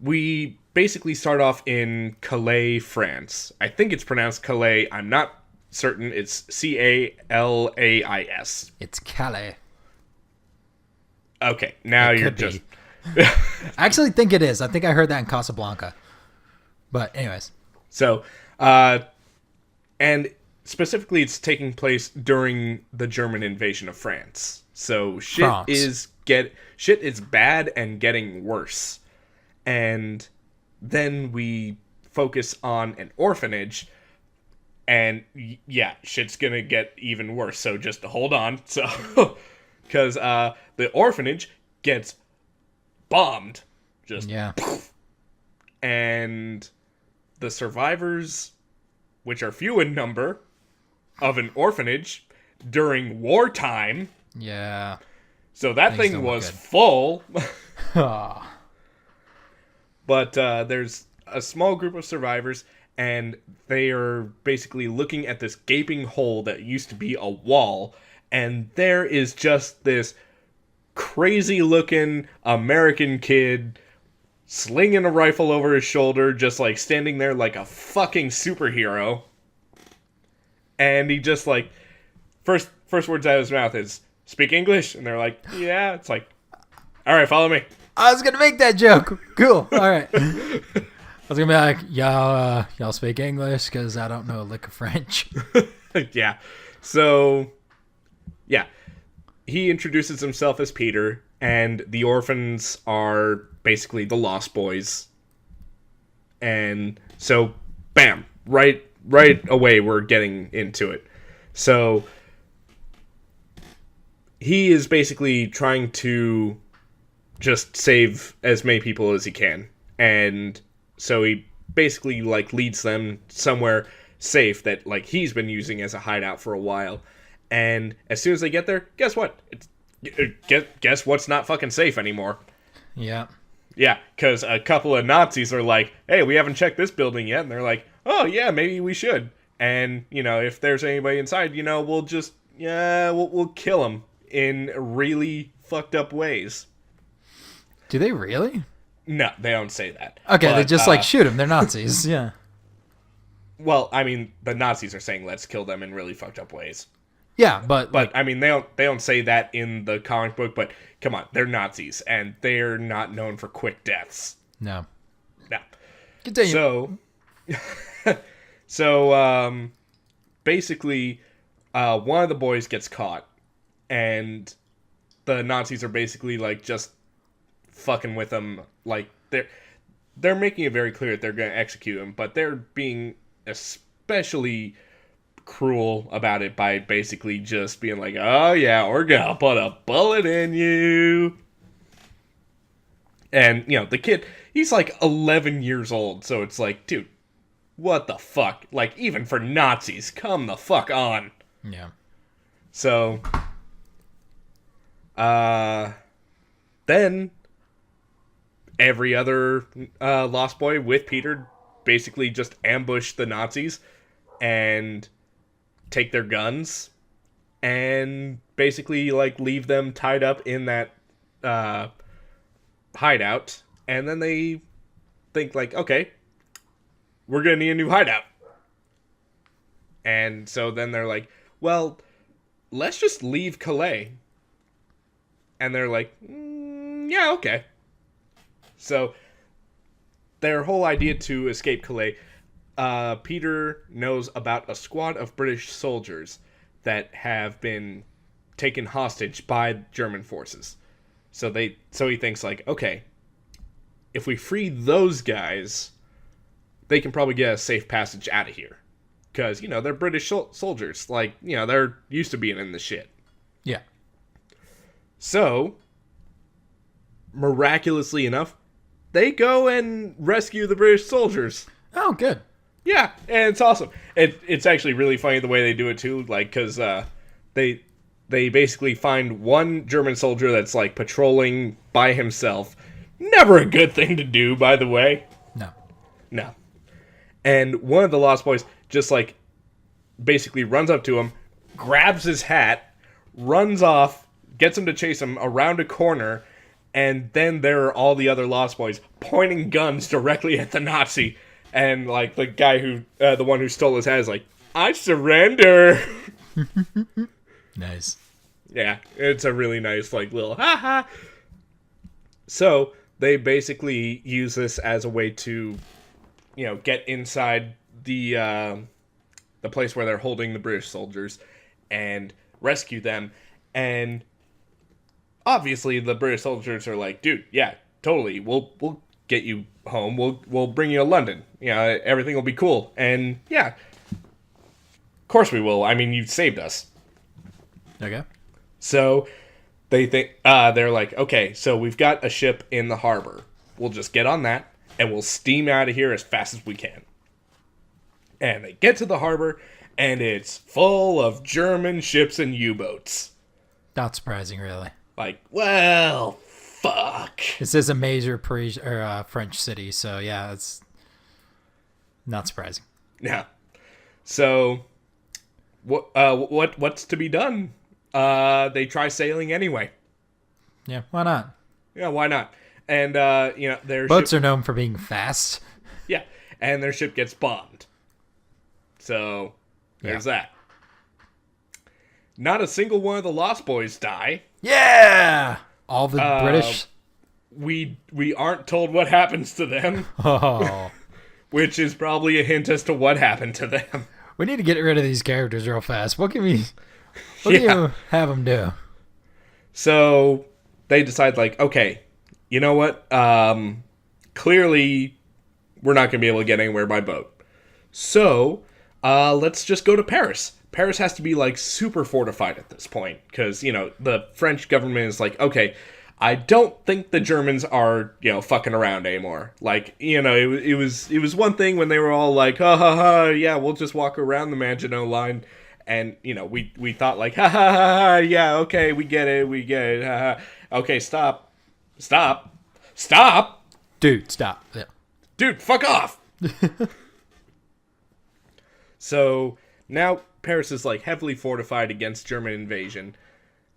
we basically start off in Calais, France. I think it's pronounced Calais. I'm not certain. It's Calais. It's Calais. Okay, now It you're could be. just... I actually think it is. I think I heard that in Casablanca. But anyways. So, and specifically it's taking place during the German invasion of France. So France. shit is bad and getting worse. And then we focus on an orphanage, and yeah, shit's gonna get even worse. So just hold on. So, because the orphanage gets bombed, just Yeah. and the survivors, which are few in number, of an orphanage during wartime. Yeah. So that Things thing don't look was good. full. Ah. But there's a small group of survivors, and they are basically looking at this gaping hole that used to be a wall, and there is just this crazy-looking American kid slinging a rifle over his shoulder, just like standing there like a fucking superhero. And he just like first words out of his mouth is, "Speak English?" And they're like, "Yeah." It's like, "All right, follow me." I was gonna make that joke. Cool. All right. I was gonna be like, y'all speak English because I don't know a lick of French. Yeah. So, yeah. He introduces himself as Peter, and the orphans are basically the Lost Boys. And so, bam, right away we're getting into it. So, he is basically trying to just save as many people as he can. And so he basically like leads them somewhere safe that like he's been using as a hideout for a while. And as soon as they get there, guess what? Guess what's not fucking safe anymore? Yeah. Yeah, because a couple of Nazis are like, "Hey, we haven't checked this building yet." And they're like, "Oh, yeah, maybe we should." And, if there's anybody inside, we'll just, we'll kill them in really fucked up ways. Do they really? No, they don't say that. Okay, But, they just shoot them. They're Nazis. Yeah. Well, I mean, the Nazis are saying let's kill them in really fucked up ways. Yeah, but I mean, they don't say that in the comic book, but come on, they're Nazis, and they're not known for quick deaths. no. No. Continue. So basically, one of the boys gets caught, and the Nazis are basically, like, just fucking with him. Like, they're making it very clear that they're going to execute him, but they're being especially cruel about it by basically just being like, "Oh yeah, we're gonna put a bullet in you." And the kid, he's like 11 years old, so it's like, dude, what the fuck? Like, even for Nazis, come the fuck on. Yeah. So then every other Lost Boy with Peter basically just ambush the Nazis and take their guns and basically like leave them tied up in that hideout, and then they think like, okay, we're gonna need a new hideout. And so then they're like, well, let's just leave Calais. And they're like, yeah, okay. So their whole idea to escape Calais, Peter knows about a squad of British soldiers that have been taken hostage by German forces. So he thinks like, okay, if we free those guys, they can probably get a safe passage out of here. Because, they're British soldiers. Like, they're used to being in the shit. Yeah. So, miraculously enough, they go and rescue the British soldiers. Oh, good. Yeah, and it's awesome. It's actually really funny the way they do it too, like, because they basically find one German soldier that's like patrolling by himself. Never a good thing to do, by the way. No. And one of the Lost Boys just like basically runs up to him, grabs his hat, runs off, gets him to chase him around a corner, And then there are all the other Lost Boys pointing guns directly at the Nazi. And, like, the guy who, the one who stole his hat is like, I surrender. Nice. Yeah, it's a really nice, like, little ha-ha. So, they basically use this as a way to, get inside the place where they're holding the British soldiers and rescue them. And obviously, the British soldiers are like, dude, yeah, totally, we'll get you home. We'll bring you to London. Everything will be cool. And yeah, of course we will. I mean, you saved us. Okay. So they think they're like, okay, so we've got a ship in the harbor. We'll just get on that and we'll steam out of here as fast as we can. And they get to the harbor and it's full of German ships and U-boats. Not surprising, really. Like, well, fuck. This is a major French city, so yeah, it's not surprising. Yeah. So, what's to be done? They try sailing anyway. Yeah, why not? Yeah, why not? And their boats are known for being fast. Yeah, and their ship gets bombed. So there's that. Not a single one of the Lost Boys die. Yeah, all the British. We aren't told what happens to them. Oh, which is probably a hint as to what happened to them. We need to get rid of these characters real fast. What can you have them do? So they decide, like, okay, you know what? Clearly, we're not going to be able to get anywhere by boat. So let's just go to Paris. Paris has to be, like, super fortified at this point. Because, the French government is like, okay, I don't think the Germans are, fucking around anymore. Like, it was one thing when they were all like, ha ha ha, yeah, we'll just walk around the Maginot Line. And, we thought like, ha ha ha ha, yeah, okay, we get it, ha ha. Okay, stop. Dude, stop. Yeah. Dude, fuck off. So, now Paris is, like, heavily fortified against German invasion.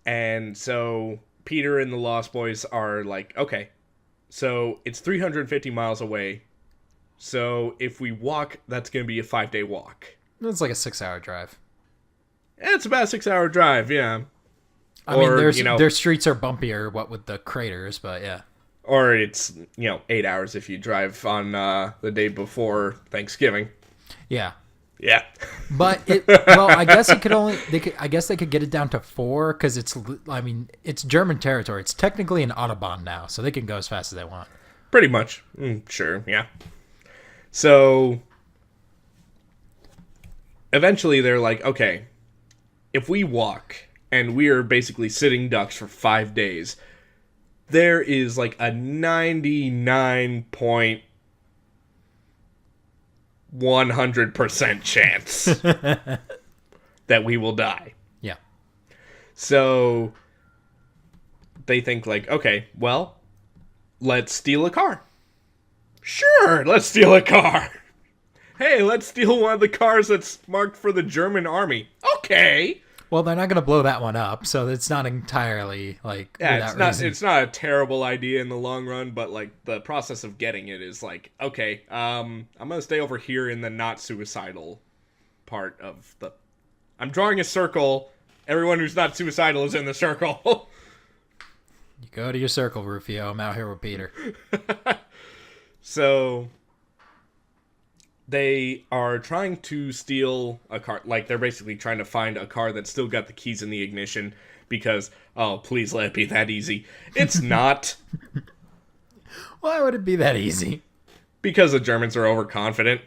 And so Peter and the Lost Boys are like, okay, so it's 350 miles away. So if we walk, that's going to be a 5-day walk. It's like a 6-hour drive. It's about a 6-hour drive, yeah. I mean, their streets are bumpier, what with the craters, but yeah. Or it's, 8 hours if you drive on the day before Thanksgiving. Yeah. Yeah. But I guess they could get it down to 4 because it's German territory. It's technically an autobahn now, so they can go as fast as they want. Pretty much. Sure, yeah. So eventually they're like, okay, if we walk and we are basically sitting ducks for 5 days, there is like a 99.100% chance that we will die. Yeah. So they think like, okay, well, let's steal a car. Sure, let's steal a car. Hey, let's steal one of the cars that's marked for the German army. Okay. Well, they're not going to blow that one up, so it's not entirely like it's not a terrible idea in the long run, but like the process of getting it is like, okay, I'm going to stay over here in the not suicidal part of the... I'm drawing a circle. Everyone who's not suicidal is in the circle. You go to your circle, Rufio. I'm out here with Peter. So they are trying to steal a car. Like, they're basically trying to find a car that's still got the keys in the ignition because, oh, please let it be that easy. It's not. Why would it be that easy? Because the Germans are overconfident.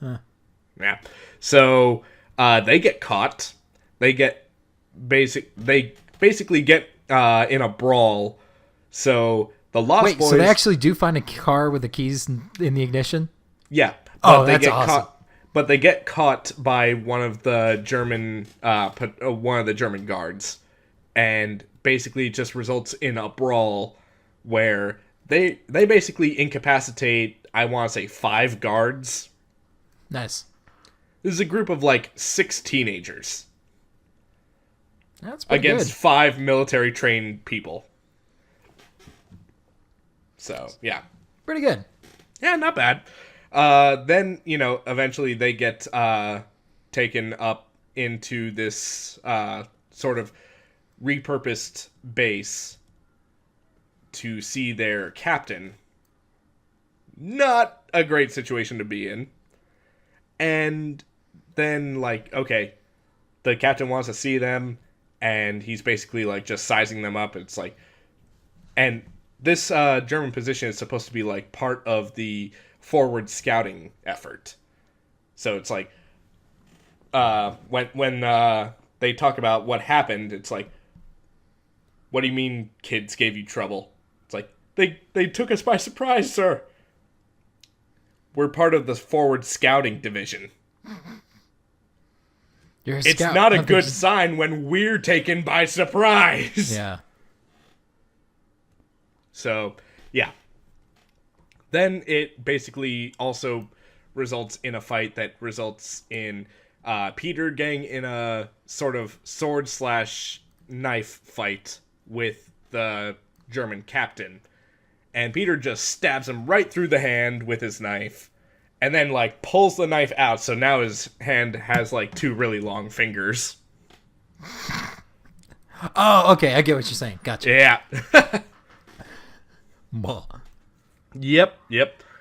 Huh. Yeah. So they get caught. They basically get in a brawl. So the Lost Boys... so they actually do find a car with the keys in the ignition? Yeah. But that's awesome. But they get caught by one of the German guards, and basically just results in a brawl where they basically incapacitate, I want to say, 5 guards. Nice. This is a group of like 6 teenagers. That's pretty against good. 5 military trained people. So, yeah. Pretty good. Yeah, not bad. Then, eventually they get taken up into this sort of repurposed base to see their captain. Not a great situation to be in. And then, okay, the captain wants to see them, and he's basically, just sizing them up. It's and this German position is supposed to be, part of the forward scouting effort. So it's when they talk about what happened, it's what do you mean kids gave you trouble? It's they took us by surprise, sir. We're part of the forward scouting division. It's not a good sign when we're taken by surprise. Yeah. So, yeah. Then it basically also results in a fight that results in Peter getting in a sort of sword/knife fight with the German captain. And Peter just stabs him right through the hand with his knife. And then, pulls the knife out, so now his hand has, 2 really long fingers. Oh, okay, I get what you're saying. Gotcha. Yeah. Well. Yep.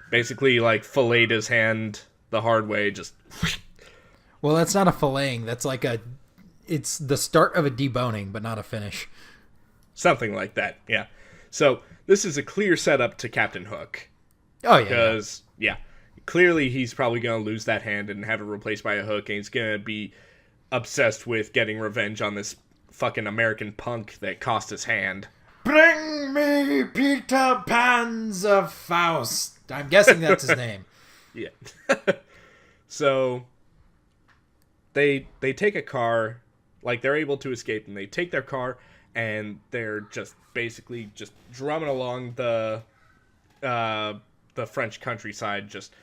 Basically, filleted his hand the hard way, just... Well, that's not a filleting. That's it's the start of a deboning, but not a finish. Something like that, yeah. So, this is a clear setup to Captain Hook. Oh, yeah. Because, clearly he's probably going to lose that hand and have it replaced by a hook, and he's going to be obsessed with getting revenge on this fucking American punk that cost his hand. Bring me Peter Panzerfaust. I'm guessing that's his name. Yeah. So, they take a car, they're able to escape, and they take their car, and they're just basically just drumming along the French countryside, just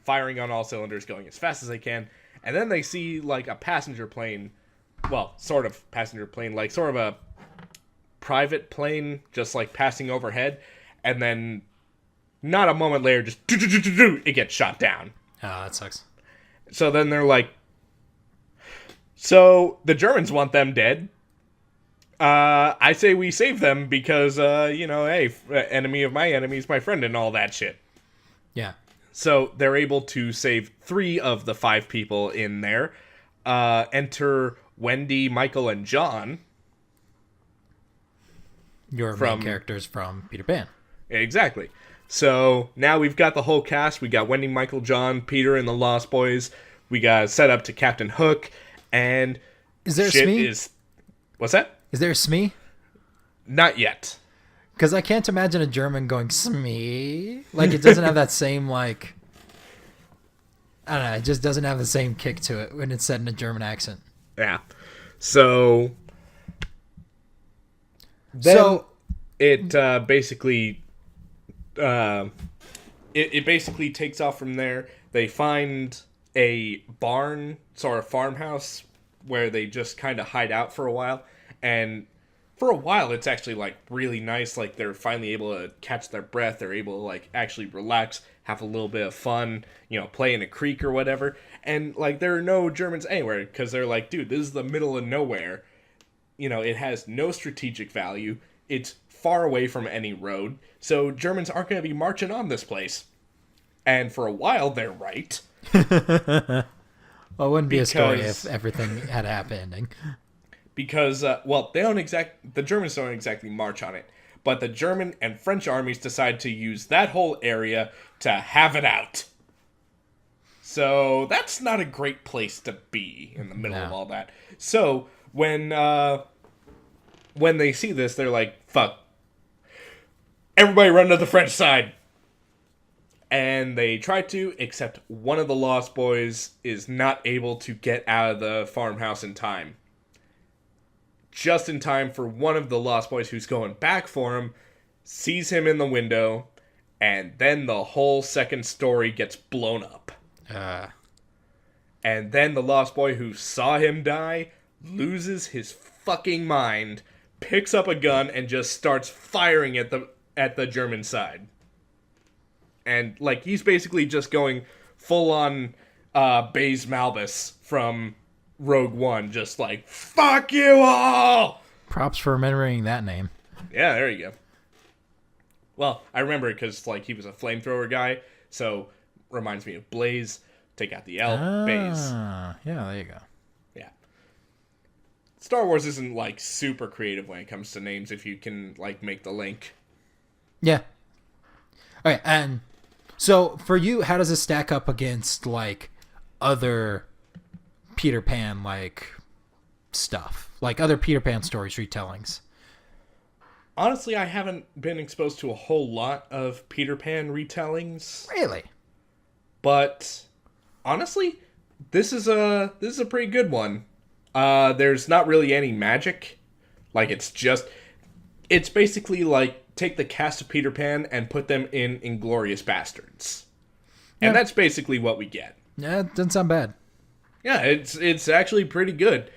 firing on all cylinders, going as fast as they can. And then they see, a passenger plane, well, sort of passenger plane, sort of a private plane, just, passing overhead. And then, not a moment later, just, it gets shot down. Oh, that sucks. So then they're so the Germans want them dead. I say we save them because, hey, enemy of my enemy is my friend and all that shit. Yeah. So they're able to save 3 of the 5 people in there. Enter Wendy, Michael, and John. Your main characters from Peter Pan. Exactly. So now we've got the whole cast. We got Wendy, Michael, John, Peter, and the Lost Boys. We got set up to Captain Hook. And is there a Smee? What's that? Is there a Smee? Not yet. Because I can't imagine a German going, Smee. It doesn't have that same, I don't know, it just doesn't have the same kick to it when it's said in a German accent. Yeah. So, then it basically, it basically takes off from there. They find a barn, sort of farmhouse, where they just kind of hide out for a while. And for a while, it's actually, really nice. They're finally able to catch their breath. They're able to, actually relax, have a little bit of fun, play in a creek or whatever. And, there are no Germans anywhere because they're dude, this is the middle of nowhere. It has no strategic value. It's far away from any road. So Germans aren't going to be marching on this place. And for a while, they're right. Well, it wouldn't be a story if everything had a happy ending. Because, the Germans don't exactly march on it, but the German and French armies decide to use that whole area to have it out. So, that's not a great place to be in the middle of all that. So, when they see this, they're fuck. Everybody run to the French side! And they try to, except one of the Lost Boys is not able to get out of the farmhouse in time. Just in time for one of the Lost Boys who's going back for him, sees him in the window, and then the whole second story gets blown up. And then the Lost Boy who saw him die loses his fucking mind, picks up a gun, and just starts firing at at the German side. And, like, he's basically just going full-on Baze Malbus from Rogue One, just like, fuck you all! Props for remembering that name. Yeah, there you go. Well, I remember it because, like, he was a flamethrower guy, so reminds me of Blaze. Take out the L, Baze. Yeah, there you go. Yeah. Star Wars isn't, like, super creative when it comes to names if you can, like, make the link. Yeah. Okay, and so for you, how does it stack up against, like, other Peter Pan, like, stuff? Like, other Peter Pan stories, retellings? Honestly, I haven't been exposed to a whole lot of Peter Pan retellings. Really? But, honestly, this is a pretty good one. There's not really any magic. Like, it's basically like, take the cast of Peter Pan and put them in Inglourious Bastards. And that's basically what we get. Yeah, it doesn't sound bad. Yeah, it's actually pretty good.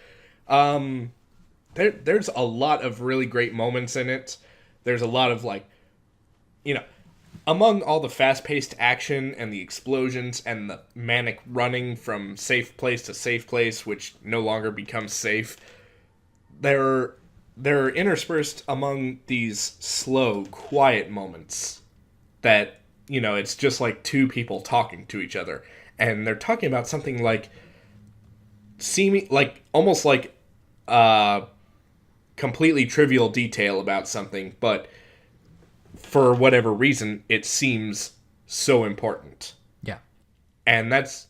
There's a lot of really great moments in it. There's a lot of, like, you know, among all the fast-paced action and the explosions and the manic running from safe place to safe place, which no longer becomes safe, they're interspersed among these slow, quiet moments that, you know, it's just like two people talking to each other. And they're talking about something like, almost like completely trivial detail about something, but for whatever reason, it seems so important. Yeah. And it's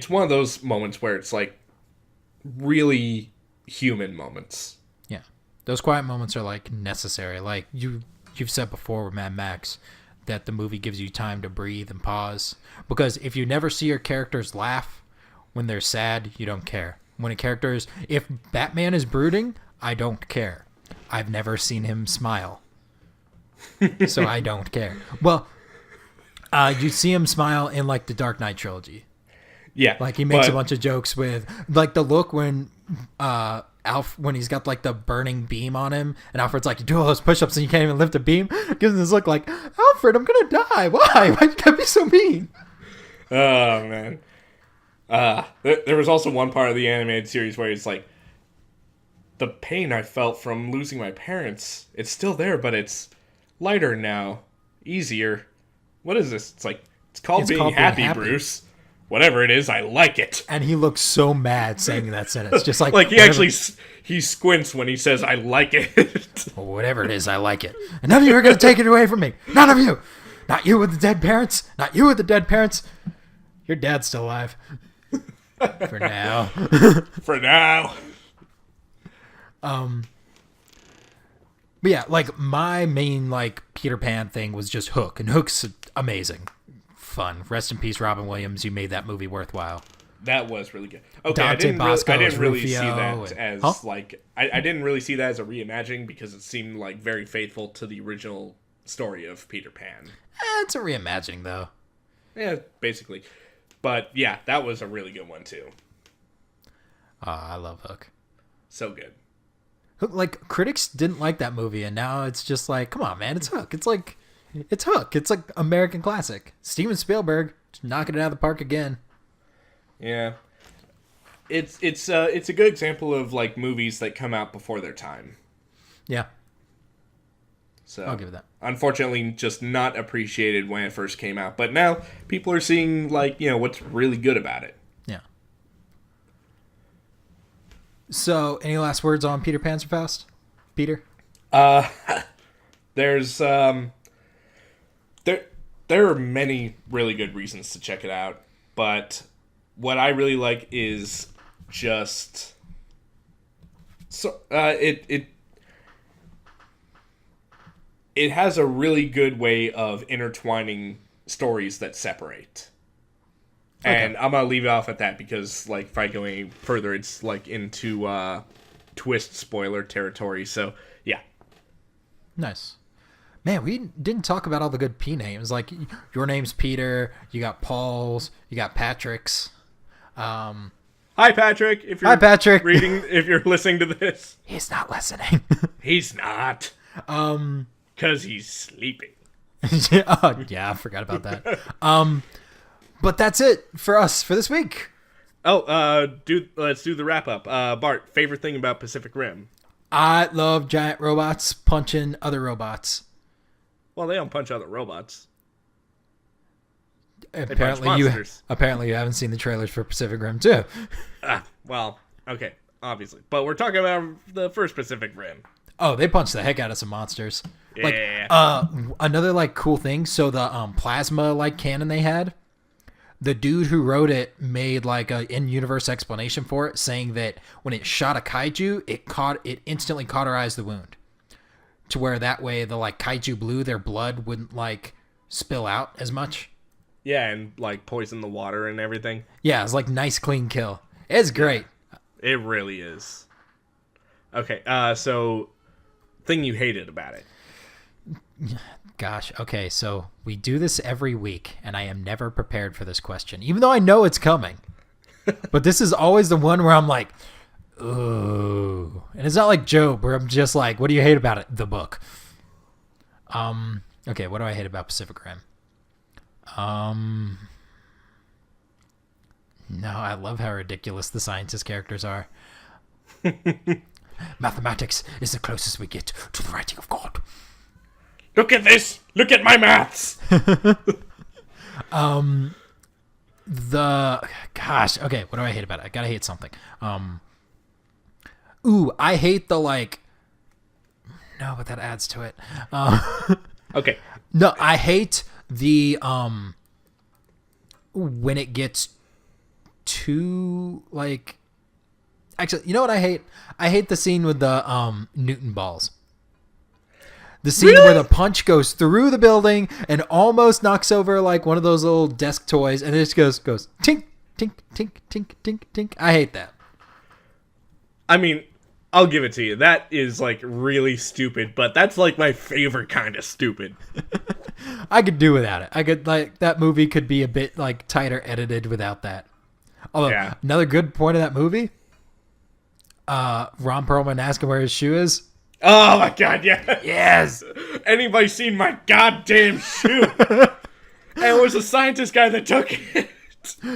one of those moments where it's like really human moments. Yeah. Those quiet moments are, like, necessary. Like, you've said before with Mad Max that the movie gives you time to breathe and pause. Because if you never see your characters laugh when they're sad, you don't care. If Batman is brooding, I don't care. I've never seen him smile. So I don't care. Well, you see him smile in, like, the Dark Knight trilogy. Yeah. Like, he makes a bunch of jokes with, like, the look when when he's got, like, the burning beam on him, and Alfred's like, you do all those push-ups and you can't even lift a beam, gives him this look like, Alfred, I'm gonna die. Why you gotta be so mean? Oh, man. There was also one part of the animated series where it's like, the pain I felt from losing my parents, it's still there, but it's lighter now. Easier. What is this? It's called being happy, Bruce. Whatever it is, I like it. And he looks so mad saying that sentence. Just like... like, he squints when he says, I like it. Whatever it is, I like it. And none of you are going to take it away from me. None of you. Not you with the dead parents. Not you with the dead parents. Your dad's still alive. For now. For now. But yeah, like, my main, like, Peter Pan thing was just Hook. And Hook's amazing. Fun. Rest in peace, Robin Williams. You made that movie worthwhile. That was really good. Okay, Dante I didn't really see Rufio that as like I didn't really see that as a reimagining because it seemed like very faithful to the original story of Peter Pan. It's a reimagining though. Yeah, basically. But yeah, that was a really good one too. I love Hook. So good. Hook, like, critics didn't like that movie, and now it's just like, come on, man, it's Hook. It's Hook. It's like American classic. Steven Spielberg just knocking it out of the park again. Yeah, it's a good example of, like, movies that come out before their time. Yeah, so I'll give it that. Unfortunately, just not appreciated when it first came out, but now people are seeing, like, you know, what's really good about it. Yeah. So, any last words on Peter Panzerfaust, Peter? There's there are many really good reasons to check it out, but what I really like is just it has a really good way of intertwining stories that separate. Okay. And I'm gonna leave it off at that because, like, if I go any further, it's like into twist spoiler territory. So yeah. Nice. Man, we didn't talk about all the good P names. Like, your name's Peter, you got Paul's, you got Patrick's. Hi, Patrick. If you're Hi, Patrick. if you're listening to this. He's not listening. He's not. Because he's sleeping. Oh, yeah, I forgot about that. But that's it for us for this week. Let's do the wrap up. Bart, favorite thing about Pacific Rim? I love giant robots punching other robots. Well, they don't punch other robots. Apparently you haven't seen the trailers for Pacific Rim 2. Well, okay, obviously. But we're talking about the first Pacific Rim. Oh, they punched the heck out of some monsters. Yeah. Like, another like cool thing. So the plasma like cannon they had, the dude who wrote it made like a in-universe explanation for it, saying that when it shot a kaiju, it instantly cauterized the wound, to where that way the like kaiju blue, their blood wouldn't like spill out as much. Yeah, and like poison the water and everything. Yeah, it's like nice clean kill. It's great. It really is. Okay, so thing you hated about it. Gosh, okay, so we do this every week, and I am never prepared for this question, even though I know it's coming. But this is always the one where I'm like, ooh. And it's not like Job, where I'm just like, what do you hate about it? The book. Okay, what do I hate about Pacific Rim? No, I love how ridiculous the scientist characters are. Mathematics is the closest we get to the writing of God. Look at this! Look at my maths! Gosh, okay, what do I hate about it? I gotta hate something. I hate the like. No, but that adds to it. Okay. No, I hate the when it gets too like. Actually, you know what I hate? I hate the scene with the Newton balls. The scene where the punch goes through the building and almost knocks over like one of those little desk toys, and it just goes tink, tink, tink, tink, tink, tink. I hate that. I mean, I'll give it to you. That is like really stupid, but that's like my favorite kind of stupid. I could do without it. I could like that movie could be a bit like tighter edited without that. Although another good point of that movie, Ron Perlman asking where his shoe is. Oh my god, yeah. Yes. Anybody seen my goddamn shoe? And it was a scientist guy that took it.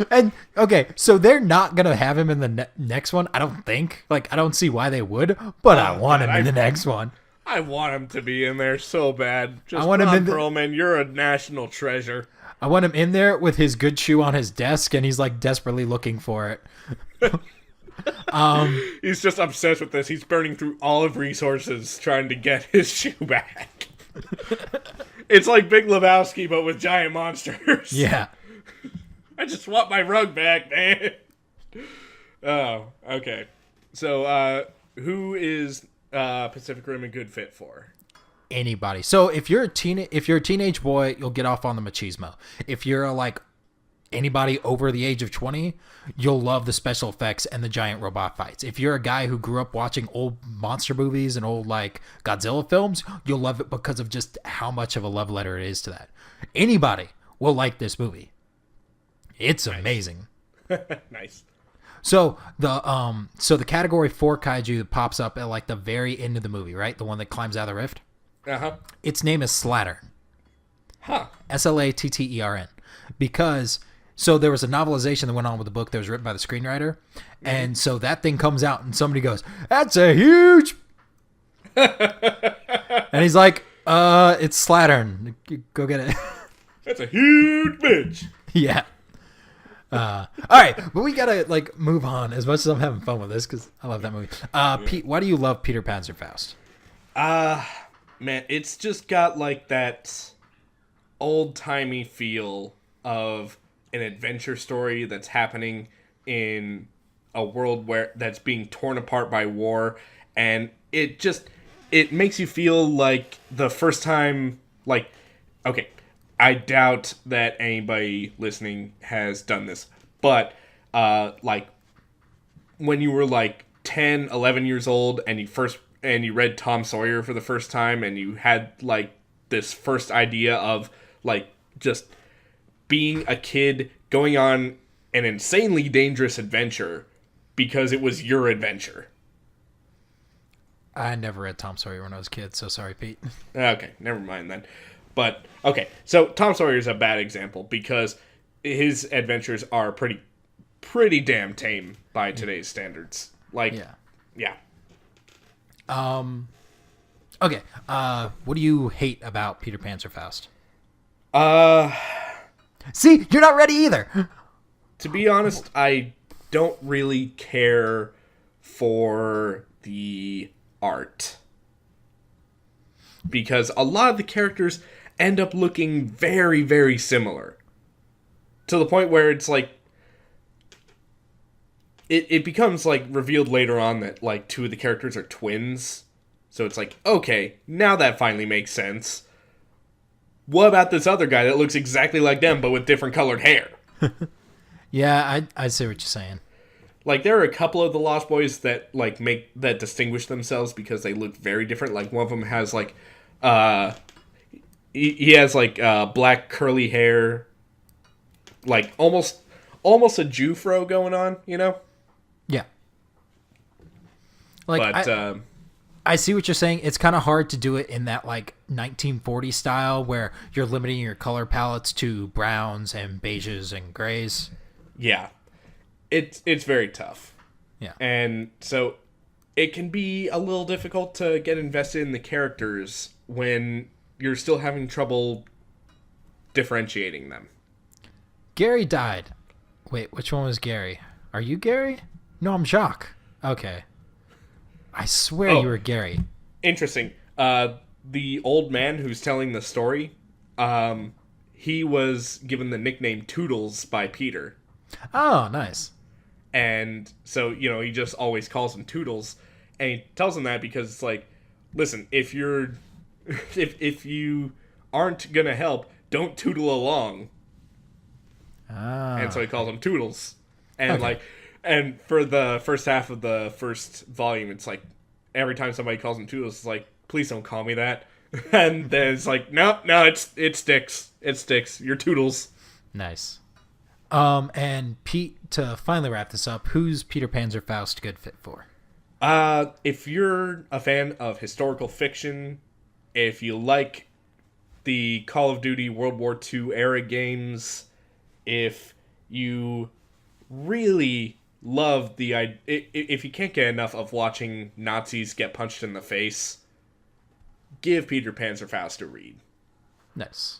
And okay, so they're not gonna have him in the next one. I don't think. Like, I don't see why they would, but I want him in the next one. I want him to be in there so bad. Just I want him in Perlman, you're a national treasure. I want him in there with his good shoe on his desk, and he's like desperately looking for it. He's just obsessed with this. He's burning through all of resources trying to get his shoe back. It's like Big Lebowski, but with giant monsters. Yeah. I just want my rug back, man. Oh, okay. So, who is Pacific Rim a good fit for? Anybody. So if you're a teenage boy, you'll get off on the machismo. If you're like anybody over the age of 20, you'll love the special effects and the giant robot fights. If you're a guy who grew up watching old monster movies and old like Godzilla films, you'll love it because of just how much of a love letter it is to that. Anybody will like this movie. It's amazing. Nice. So the category 4 kaiju that pops up at like the very end of the movie, right? The one that climbs out of the rift. Uh-huh. Its name is Slattern. Huh. Slattern. Because so there was a novelization that went on with the book that was written by the screenwriter. Mm-hmm. And so that thing comes out and somebody goes, "That's a huge." And he's like, it's Slattern. Go get it. That's a huge bitch. Yeah. All right, but we gotta like move on. As much as I'm having fun with this, because I love that movie. Pete, why do you love Peter Panzerfaust? Man, it's just got like that old-timey feel of an adventure story that's happening in a world where that's being torn apart by war, and it makes you feel like the first time, like, okay, I doubt that anybody listening has done this, but like when you were like 10, 11 years old and you read Tom Sawyer for the first time and you had like this first idea of like just being a kid going on an insanely dangerous adventure because it was your adventure. I never read Tom Sawyer when I was a kid, so sorry, Pete. Okay, never mind then. But, okay, so Tom Sawyer is a bad example because his adventures are pretty damn tame by today's standards. Like, yeah. Okay, what do you hate about Peter Panzerfaust? See, you're not ready either. To be honest, I don't really care for the art. Because a lot of the characters end up looking very, very similar. To the point where it's like... It becomes, like, revealed later on that, like, two of the characters are twins. So it's like, okay, now that finally makes sense. What about this other guy that looks exactly like them, but with different colored hair? Yeah, I see what you're saying. Like, there are a couple of the Lost Boys that, like, that distinguish themselves because they look very different. Like, one of them has, like, he has, like, black curly hair. Like, almost a Jew-fro going on, you know? Yeah. Like, but, I see what you're saying. It's kind of hard to do it in that, like, 1940 style where you're limiting your color palettes to browns and beiges and grays. Yeah. It's very tough. Yeah. And so it can be a little difficult to get invested in the characters when you're still having trouble differentiating them. Gary died. Wait, which one was Gary? Are you Gary? No, I'm Jacques. Okay. I swear you were Gary. Interesting. The old man who's telling the story, he was given the nickname Toodles by Peter. Oh, nice. And so, you know, he just always calls him Toodles. And he tells him that because it's like, listen, if you aren't going to help, don't tootle along. Ah. And so he calls him Toodles. And and for the first half of the first volume, it's like, every time somebody calls him Toodles, it's like, please don't call me that. And then it's like, no, it sticks. It sticks. You're Toodles. Nice. And Pete, to finally wrap this up, who's Peter Panzerfaust good fit for? If you're a fan of historical fiction, if you like the Call of Duty World War II era games, if you really love if you can't get enough of watching Nazis get punched in the face, give Peter Panzerfaust a read. Nice.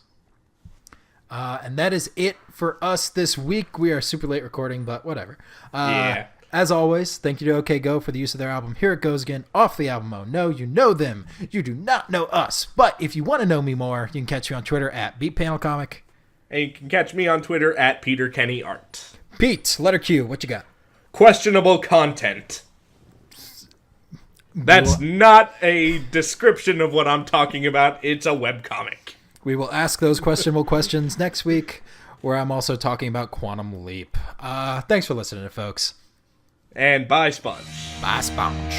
And that is it for us this week. We are super late recording, but whatever. Yeah. As always, thank you to OK Go for the use of their album Here It Goes Again off the album Oh No. You know them. You do not know us. But if you want to know me more, you can catch me on Twitter at BeatPanelComic. And you can catch me on Twitter at PeterKennyArt. Pete, letter Q, what you got? Questionable content. That's not a description of what I'm talking about. It's a webcomic. We will ask those questionable questions next week, where I'm also talking about Quantum Leap. Thanks for listening, folks. And bye, Sponge. Bye, Sponge.